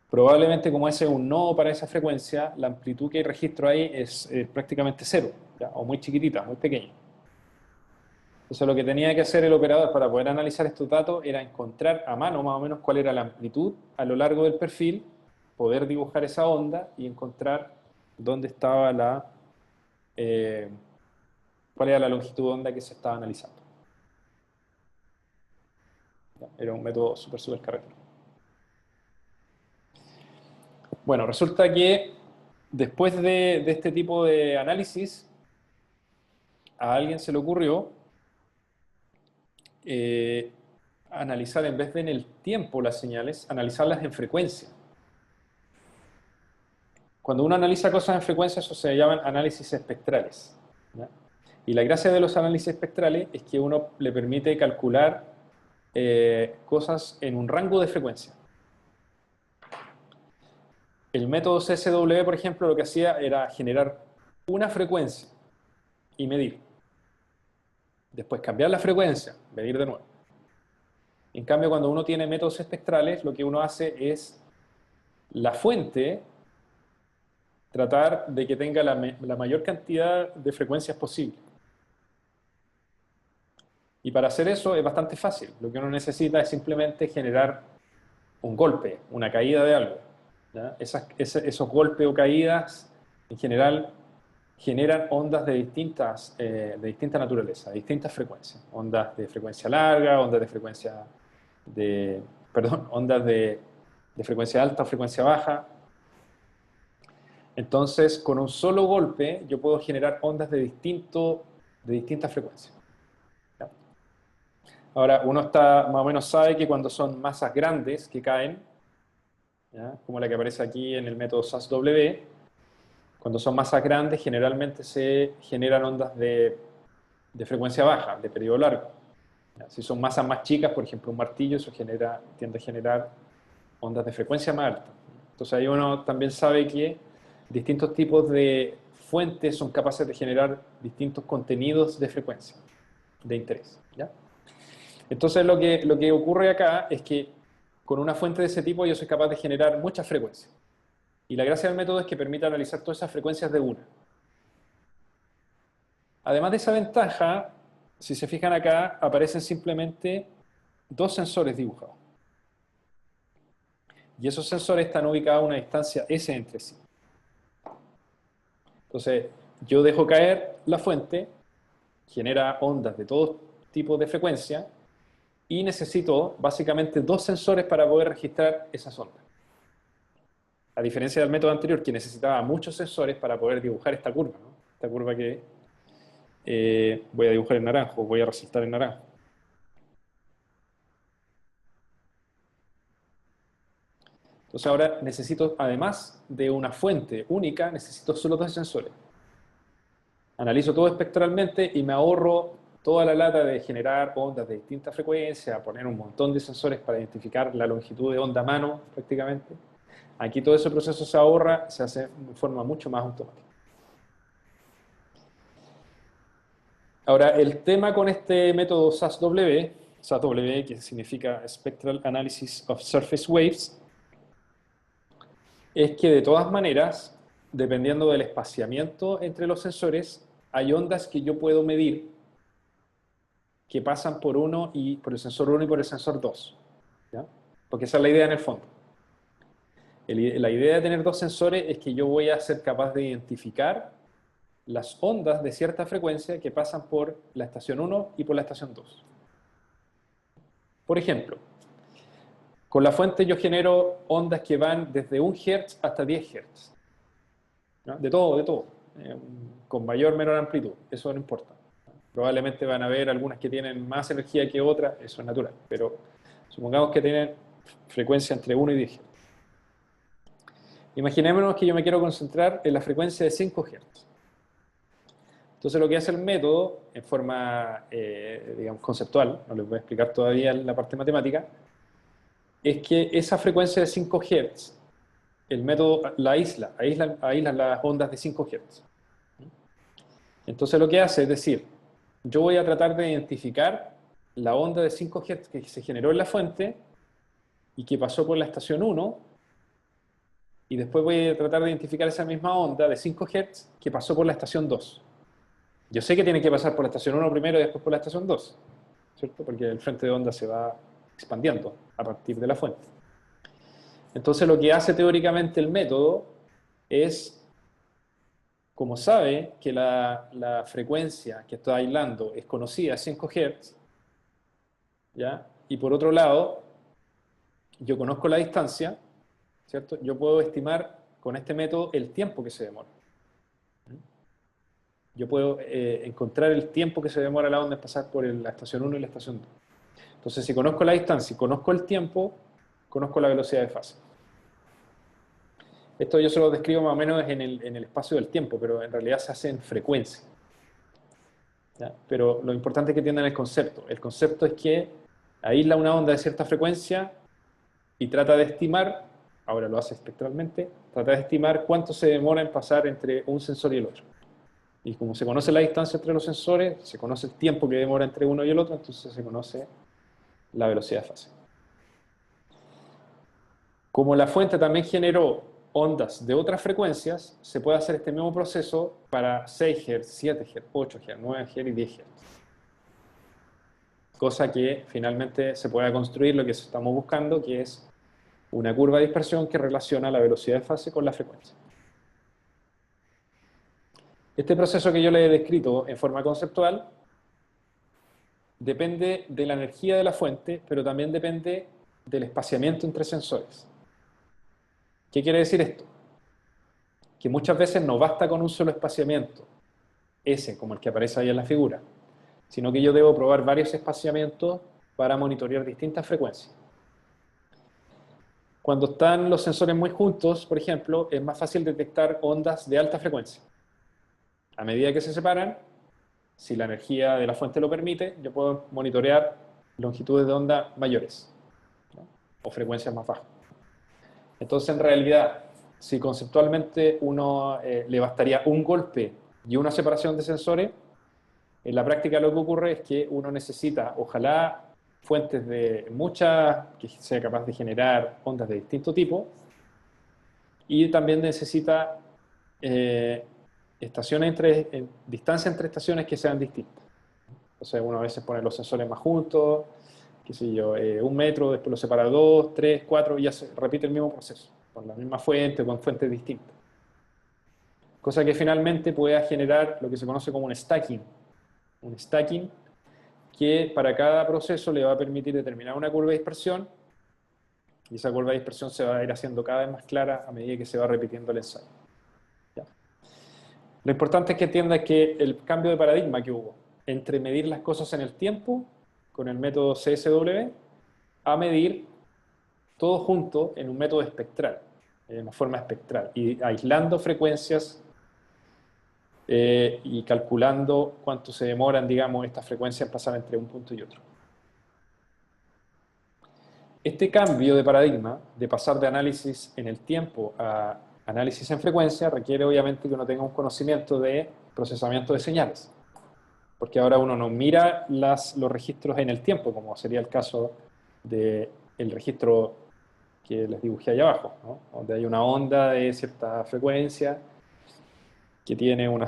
probablemente como ese es un nodo para esa frecuencia, la amplitud que registro ahí es prácticamente cero, ¿ya? O muy chiquitita, muy pequeña. Entonces lo que tenía que hacer el operador para poder analizar estos datos era encontrar a mano más o menos cuál era la amplitud a lo largo del perfil, poder dibujar esa onda y encontrar dónde estaba cuál era la longitud de onda que se estaba analizando. Era un método súper carretero. Bueno, resulta que después de este tipo de análisis, a alguien se le ocurrió eh, analizar, en vez de en el tiempo las señales, analizarlas en frecuencia. Cuando uno analiza cosas en frecuencia, eso se llaman análisis espectrales, ¿ya? Y la gracia de los análisis espectrales es que uno le permite calcular cosas en un rango de frecuencia. El método CSW, por ejemplo, lo que hacía era generar una frecuencia y medir. Después cambiar la frecuencia, medir de nuevo. En cambio, cuando uno tiene métodos espectrales, lo que uno hace es la fuente tratar de que tenga la mayor cantidad de frecuencias posible. Y para hacer eso es bastante fácil. Lo que uno necesita es simplemente generar un golpe, una caída de algo, ¿ya? Esos golpes o caídas, en general, generan ondas de distinta naturaleza, de distintas frecuencias. Ondas de frecuencia larga, ondas de frecuencia ondas de frecuencia alta o frecuencia baja. Entonces, con un solo golpe, yo puedo generar ondas de distintas frecuencias, ¿ya? Ahora, uno más o menos sabe que cuando son masas grandes que caen, ¿ya? Como la que aparece aquí en el método SAS-W, cuando son masas grandes, generalmente se generan ondas de frecuencia baja, de periodo largo. ¿Ya? Si son masas más chicas, por ejemplo un martillo, eso tiende a generar ondas de frecuencia más alta. Entonces ahí uno también sabe que distintos tipos de fuentes son capaces de generar distintos contenidos de frecuencia, de interés, ¿ya? Entonces lo que ocurre acá es que con una fuente de ese tipo yo soy capaz de generar muchas frecuencias. Y la gracia del método es que permite analizar todas esas frecuencias de una. Además de esa ventaja, si se fijan acá, aparecen simplemente dos sensores dibujados. Y esos sensores están ubicados a una distancia S entre sí. Entonces, yo dejo caer la fuente, genera ondas de todo tipo de frecuencia, y necesito básicamente dos sensores para poder registrar esas ondas. A diferencia del método anterior, que necesitaba muchos sensores para poder dibujar esta curva, ¿no? Esta curva que voy a dibujar en naranjo, voy a resaltar en naranjo. Entonces ahora necesito, además de una fuente única, necesito solo dos sensores. Analizo todo espectralmente y me ahorro toda la lata de generar ondas de distinta frecuencia, poner un montón de sensores para identificar la longitud de onda a mano prácticamente. Aquí todo ese proceso se ahorra, se hace de forma mucho más automática. Ahora, el tema con este método SAS-W, que significa Spectral Analysis of Surface Waves, es que de todas maneras, dependiendo del espaciamiento entre los sensores, hay ondas que yo puedo medir que pasan por por el sensor 1 y por el sensor 2, ¿ya? Porque esa es la idea en el fondo. La idea de tener dos sensores es que yo voy a ser capaz de identificar las ondas de cierta frecuencia que pasan por la estación 1 y por la estación 2. Por ejemplo, con la fuente yo genero ondas que van desde 1 Hz hasta 10 Hz. ¿no? De todo, con mayor o menor amplitud, eso no importa. Probablemente van a haber algunas que tienen más energía que otras, eso es natural, pero supongamos que tienen frecuencia entre 1 y 10 Hz. Imaginémonos que yo me quiero concentrar en la frecuencia de 5 Hz. Entonces lo que hace el método, en forma, digamos, conceptual, no les voy a explicar todavía la parte matemática, es que esa frecuencia de 5 Hz, el método la aísla las ondas de 5 Hz. Entonces lo que hace es decir, yo voy a tratar de identificar la onda de 5 Hz que se generó en la fuente y que pasó por la estación 1, y después voy a tratar de identificar esa misma onda de 5 Hz que pasó por la estación 2. Yo sé que tiene que pasar por la estación 1 primero y después por la estación 2, ¿cierto? Porque el frente de onda se va expandiendo a partir de la fuente. Entonces lo que hace teóricamente el método es, como sabe que la frecuencia que está aislando es conocida, 5 Hz, ¿ya? Y por otro lado, yo conozco la distancia, ¿cierto? Yo puedo estimar con este método el tiempo que se demora. Yo puedo encontrar el tiempo que se demora la onda en pasar por la estación 1 y la estación 2. Entonces, si conozco la distancia y conozco el tiempo, conozco la velocidad de fase. Esto yo se lo describo más o menos en el espacio del tiempo, pero en realidad se hace en frecuencia, ¿ya? Pero lo importante es que entiendan el concepto. El concepto es que aísla una onda de cierta frecuencia y trata de estimar, ahora lo hace espectralmente, trata de estimar cuánto se demora en pasar entre un sensor y el otro. Y como se conoce la distancia entre los sensores, se conoce el tiempo que demora entre uno y el otro, entonces se conoce la velocidad de fase. Como la fuente también generó ondas de otras frecuencias, se puede hacer este mismo proceso para 6 Hz, 7 Hz, 8 Hz, 9 Hz y 10 Hz. Cosa que finalmente se pueda construir lo que estamos buscando, que es una curva de dispersión que relaciona la velocidad de fase con la frecuencia. Este proceso que yo le he descrito en forma conceptual depende de la energía de la fuente, pero también depende del espaciamiento entre sensores. ¿Qué quiere decir esto? Que muchas veces no basta con un solo espaciamiento, ese como el que aparece ahí en la figura, sino que yo debo probar varios espaciamientos para monitorear distintas frecuencias. Cuando están los sensores muy juntos, por ejemplo, es más fácil detectar ondas de alta frecuencia. A medida que se separan, si la energía de la fuente lo permite, yo puedo monitorear longitudes de onda mayores, ¿no? O frecuencias más bajas. Entonces, en realidad, si conceptualmente uno le bastaría un golpe y una separación de sensores, en la práctica lo que ocurre es que uno necesita, ojalá, fuentes de muchas, que sea capaz de generar ondas de distinto tipo, y también necesita distancia entre estaciones que sean distintas. Entonces uno a veces pone los sensores más juntos, qué sé yo, 1 metro, después los separa 2, 3, 4, y ya se repite el mismo proceso, con la misma fuente, con fuentes distintas. Cosa que finalmente pueda generar lo que se conoce como un stacking. Un stacking que para cada proceso le va a permitir determinar una curva de dispersión, y esa curva de dispersión se va a ir haciendo cada vez más clara a medida que se va repitiendo el ensayo. ¿Ya? Lo importante es que entiendas que el cambio de paradigma que hubo entre medir las cosas en el tiempo, con el método CSW, a medir todo junto en un método espectral, en una forma espectral, y aislando frecuencias y calculando cuánto se demoran, digamos, estas frecuencias en pasar entre un punto y otro. Este cambio de paradigma, de pasar de análisis en el tiempo a análisis en frecuencia, requiere obviamente que uno tenga un conocimiento de procesamiento de señales. Porque ahora uno no mira los registros en el tiempo, como sería el caso del registro que les dibujé ahí abajo, ¿no? Donde hay una onda de cierta frecuencia que tiene eh, una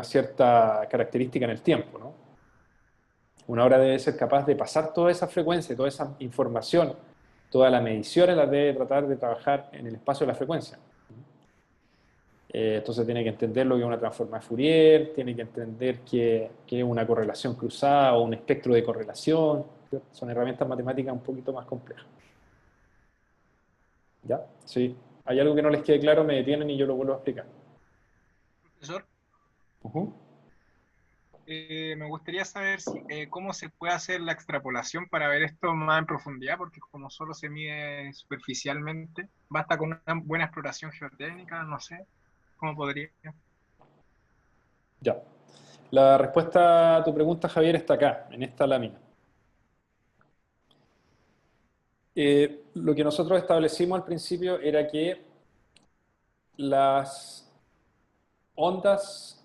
cierta característica en el tiempo, ¿no? Una hora debe ser capaz de pasar toda esa frecuencia, toda esa información, toda la medición la debe tratar de trabajar en el espacio de la frecuencia. Entonces tiene que entender lo que es una transforma de Fourier, tiene que entender qué es una correlación cruzada o un espectro de correlación. Son herramientas matemáticas un poquito más complejas. ¿Ya? Si hay algo que no les quede claro, me detienen y yo lo vuelvo a explicar. Profesor, Ujú. me gustaría saber cómo se puede hacer la extrapolación para ver esto más en profundidad, porque como solo se mide superficialmente, basta con una buena exploración geotécnica, no sé, ¿cómo podría? Ya. La respuesta a tu pregunta, Javier, está acá, en esta lámina. Lo que nosotros establecimos al principio era que las ondas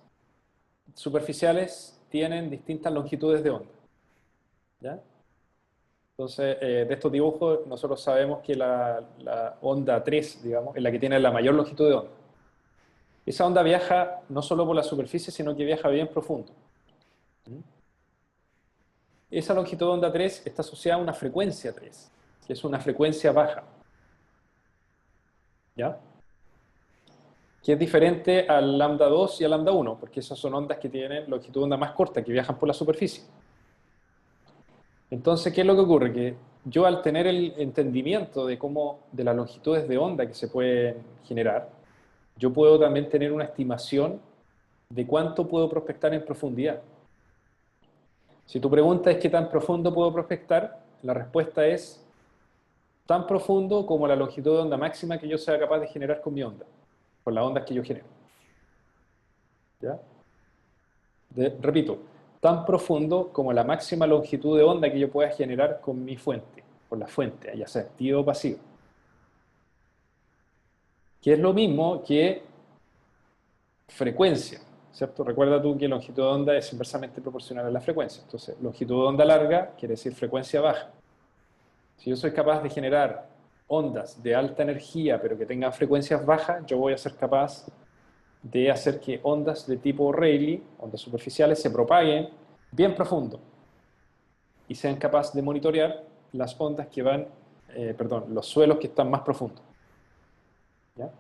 superficiales tienen distintas longitudes de onda. ¿Ya? Entonces, de estos dibujos, nosotros sabemos que la onda 3, digamos, es la que tiene la mayor longitud de onda. Esa onda viaja no solo por la superficie, sino que viaja bien profundo. Esa longitud de onda 3 está asociada a una frecuencia 3, que es una frecuencia baja. ¿Ya? Que es diferente al lambda 2 y al lambda 1, porque esas son ondas que tienen longitud de onda más corta, que viajan por la superficie. Entonces, ¿qué es lo que ocurre? Que yo, al tener el entendimiento de las longitudes de onda que se pueden generar, yo puedo también tener una estimación de cuánto puedo prospectar en profundidad. Si tu pregunta es qué tan profundo puedo prospectar, la respuesta es tan profundo como la longitud de onda máxima que yo sea capaz de generar con mi onda, con las ondas que yo genero. ¿Ya? Repito, tan profundo como la máxima longitud de onda que yo pueda generar con mi fuente, con la fuente, ya sea activa o pasiva. Que es lo mismo que frecuencia, ¿cierto? Recuerda tú que longitud de onda es inversamente proporcional a la frecuencia. Entonces, longitud de onda larga quiere decir frecuencia baja. Si yo soy capaz de generar ondas de alta energía, pero que tengan frecuencias bajas, yo voy a ser capaz de hacer que ondas de tipo Rayleigh, ondas superficiales, se propaguen bien profundo y sean capaces de monitorear las ondas que van, los suelos que están más profundos. ¿Ya?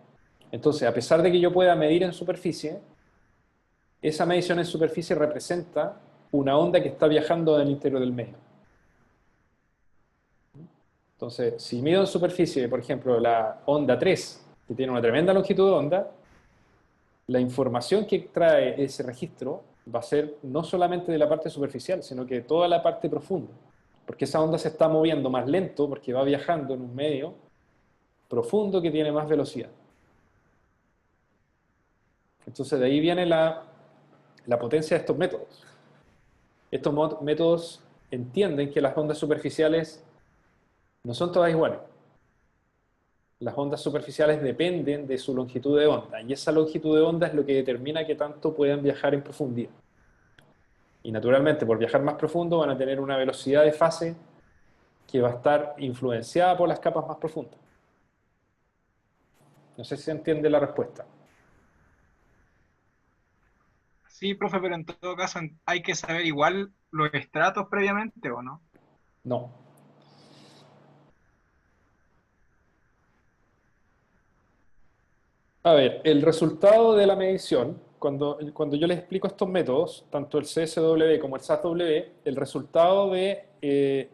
Entonces, a pesar de que yo pueda medir en superficie, esa medición en superficie representa una onda que está viajando en el interior del medio. Entonces, si mido en superficie, por ejemplo, la onda 3, que tiene una tremenda longitud de onda, la información que trae ese registro va a ser no solamente de la parte superficial, sino que de toda la parte profunda. Porque esa onda se está moviendo más lento porque va viajando en un medio profundo que tiene más velocidad. Entonces, de ahí viene la potencia de estos métodos. Estos métodos entienden que las ondas superficiales no son todas iguales. Las ondas superficiales dependen de su longitud de onda, y esa longitud de onda es lo que determina qué tanto pueden viajar en profundidad. Y naturalmente, por viajar más profundo, van a tener una velocidad de fase que va a estar influenciada por las capas más profundas. No sé si se entiende la respuesta. Sí, profe, pero en todo caso hay que saber igual los estratos previamente, ¿o no? No. A ver, el resultado de la medición, cuando yo les explico estos métodos, tanto el CSW como el SAS-W, el resultado de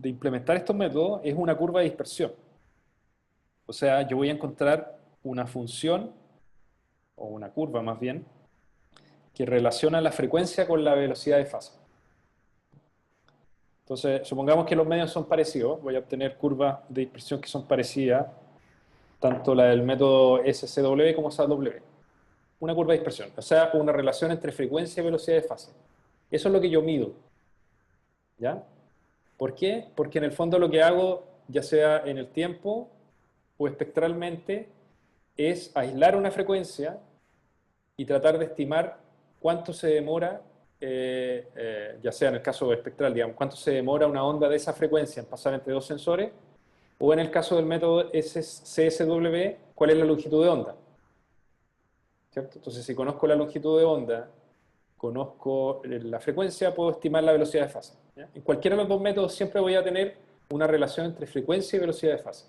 implementar estos métodos es una curva de dispersión. O sea, yo voy a encontrar una función, o una curva más bien, que relaciona la frecuencia con la velocidad de fase. Entonces, supongamos que los medios son parecidos, voy a obtener curvas de dispersión que son parecidas, tanto la del método SCW como SAS-W. Una curva de dispersión, o sea, una relación entre frecuencia y velocidad de fase. Eso es lo que yo mido. ¿Ya? ¿Por qué? Porque en el fondo lo que hago, ya sea en el tiempo o espectralmente, es aislar una frecuencia y tratar de estimar cuánto se demora, ya sea en el caso espectral, digamos, cuánto se demora una onda de esa frecuencia en pasar entre dos sensores, o en el caso del método CSW, cuál es la longitud de onda. ¿Cierto? Entonces, si conozco la longitud de onda, conozco la frecuencia, puedo estimar la velocidad de fase. ¿Ya? En cualquiera de los dos métodos siempre voy a tener una relación entre frecuencia y velocidad de fase.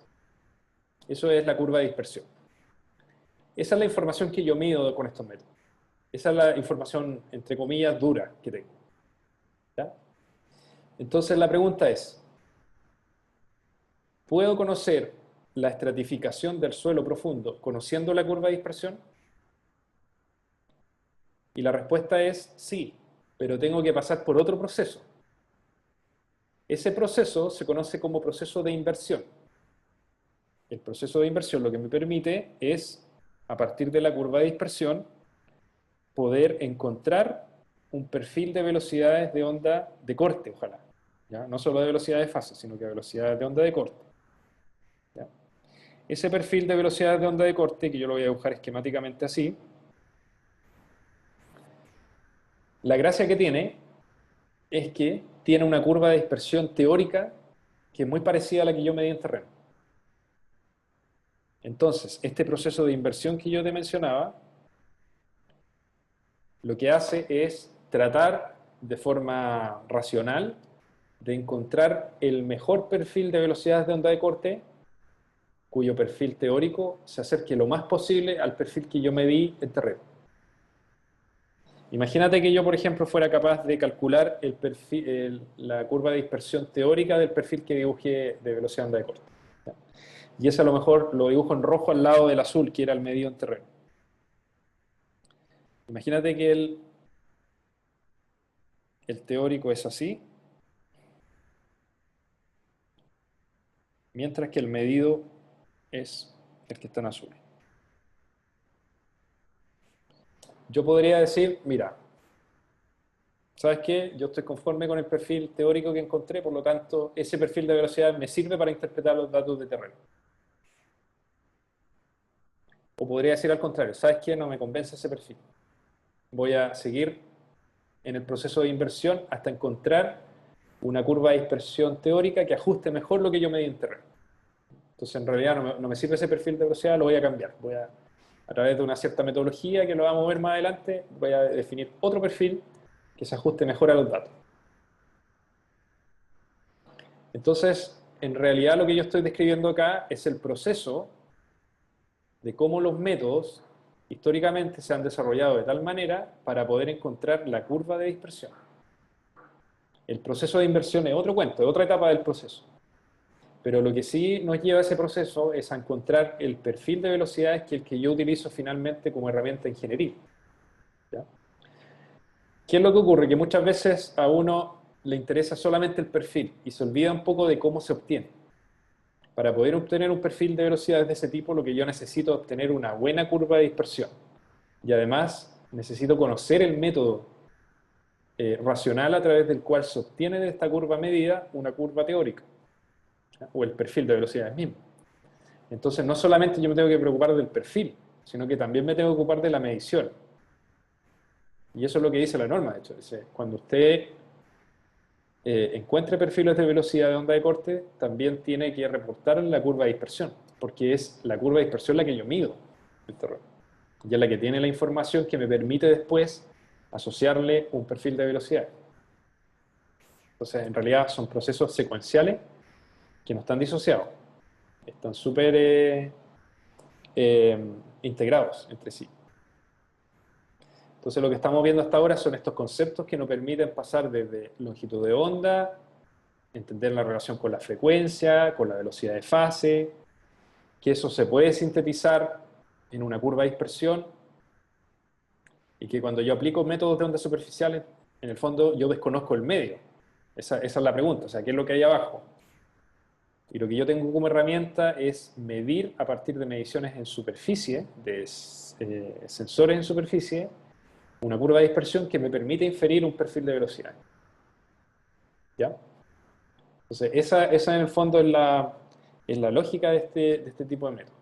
Eso es la curva de dispersión. Esa es la información que yo mido con estos métodos. Esa es la información, entre comillas, dura que tengo. ¿Ya? Entonces la pregunta es, ¿puedo conocer la estratificación del suelo profundo conociendo la curva de dispersión? Y la respuesta es sí, pero tengo que pasar por otro proceso. Ese proceso se conoce como proceso de inversión. El proceso de inversión lo que me permite es, a partir de la curva de dispersión, poder encontrar un perfil de velocidades de onda de corte, ojalá. ¿Ya? No solo de velocidad de fase, sino que de velocidades de onda de corte. ¿Ya? Ese perfil de velocidades de onda de corte, que yo lo voy a dibujar esquemáticamente así, la gracia que tiene es que tiene una curva de dispersión teórica que es muy parecida a la que yo medí en terreno. Entonces, este proceso de inversión que yo te mencionaba, lo que hace es tratar de forma racional de encontrar el mejor perfil de velocidades de onda de corte cuyo perfil teórico se acerque lo más posible al perfil que yo medí en terreno. Imagínate que yo, por ejemplo, fuera capaz de calcular la curva de dispersión teórica del perfil que dibujé de velocidad de onda de corte. ¿Ya? Y ese a lo mejor lo dibujo en rojo al lado del azul, que era el medido en terreno. Imagínate que el teórico es así, mientras que el medido es el que está en azul. Yo podría decir, mira, ¿sabes qué? Yo estoy conforme con el perfil teórico que encontré, por lo tanto, ese perfil de velocidad me sirve para interpretar los datos de terreno. O podría decir al contrario, ¿sabes qué? No me convence ese perfil. Voy a seguir en el proceso de inversión hasta encontrar una curva de dispersión teórica que ajuste mejor lo que yo medí en terreno. Entonces, en realidad no me sirve ese perfil de velocidad, lo voy a cambiar. A través de una cierta metodología que lo vamos a ver más adelante, voy a definir otro perfil que se ajuste mejor a los datos. Entonces, en realidad lo que yo estoy describiendo acá es el proceso de cómo los métodos históricamente se han desarrollado de tal manera para poder encontrar la curva de dispersión. El proceso de inversión es otro cuento, es otra etapa del proceso. Pero lo que sí nos lleva a ese proceso es a encontrar el perfil de velocidades que es el que yo utilizo finalmente como herramienta de ingeniería. ¿Ya? ¿Qué es lo que ocurre? Que muchas veces a uno le interesa solamente el perfil y se olvida un poco de cómo se obtiene. Para poder obtener un perfil de velocidades de ese tipo, lo que yo necesito es obtener una buena curva de dispersión. Y además necesito conocer el método racional a través del cual se obtiene de esta curva medida una curva teórica, ¿ya? O el perfil de velocidades mismo. Entonces no solamente yo me tengo que preocupar del perfil, sino que también me tengo que ocupar de la medición. Y eso es lo que dice la norma, de hecho. Dice, cuando usted encuentre perfiles de velocidad de onda de corte, también tiene que reportar la curva de dispersión, porque es la curva de dispersión la que yo mido en el terreno. Y es la que tiene la información que me permite después asociarle un perfil de velocidad. Entonces, en realidad son procesos secuenciales que no están disociados. Están súper integrados entre sí. Entonces lo que estamos viendo hasta ahora son estos conceptos que nos permiten pasar desde longitud de onda, entender la relación con la frecuencia, con la velocidad de fase, que eso se puede sintetizar en una curva de dispersión y que cuando yo aplico métodos de ondas superficiales, en el fondo yo desconozco el medio. Esa es la pregunta, o sea, ¿qué es lo que hay abajo? Y lo que yo tengo como herramienta es medir a partir de mediciones en superficie, de sensores en superficie, una curva de dispersión que me permite inferir un perfil de velocidad. ¿Ya? Entonces, esa en el fondo es la lógica de este tipo de método.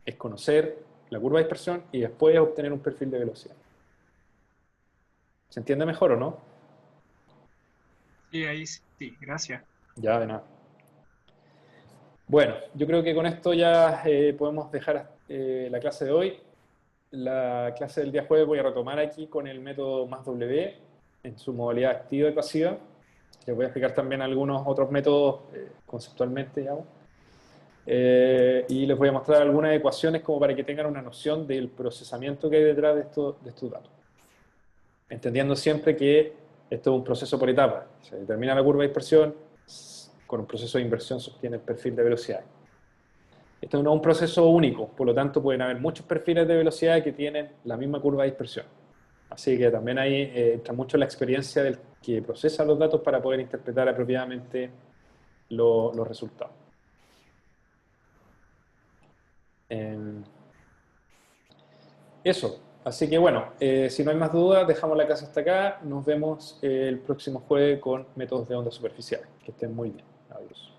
Es conocer la curva de dispersión y después obtener un perfil de velocidad. ¿Se entiende mejor o no? Sí, ahí sí, gracias. Ya, de nada. Bueno, yo creo que con esto ya podemos dejar la clase de hoy. La clase del día jueves voy a retomar aquí con el método más W en su modalidad activa y pasiva. Les voy a explicar también algunos otros métodos conceptualmente, digamos. Y les voy a mostrar algunas ecuaciones como para que tengan una noción del procesamiento que hay detrás de estos datos. Entendiendo siempre que esto es un proceso por etapas. Se determina la curva de dispersión, con un proceso de inversión se obtiene el perfil de velocidad. Esto no es un proceso único, por lo tanto pueden haber muchos perfiles de velocidad que tienen la misma curva de dispersión. Así que también ahí entra mucho la experiencia del que procesa los datos para poder interpretar apropiadamente los resultados. Eso. Así que bueno, si no hay más dudas, dejamos la clase hasta acá. Nos vemos el próximo jueves con métodos de ondas superficiales. Que estén muy bien. Adiós.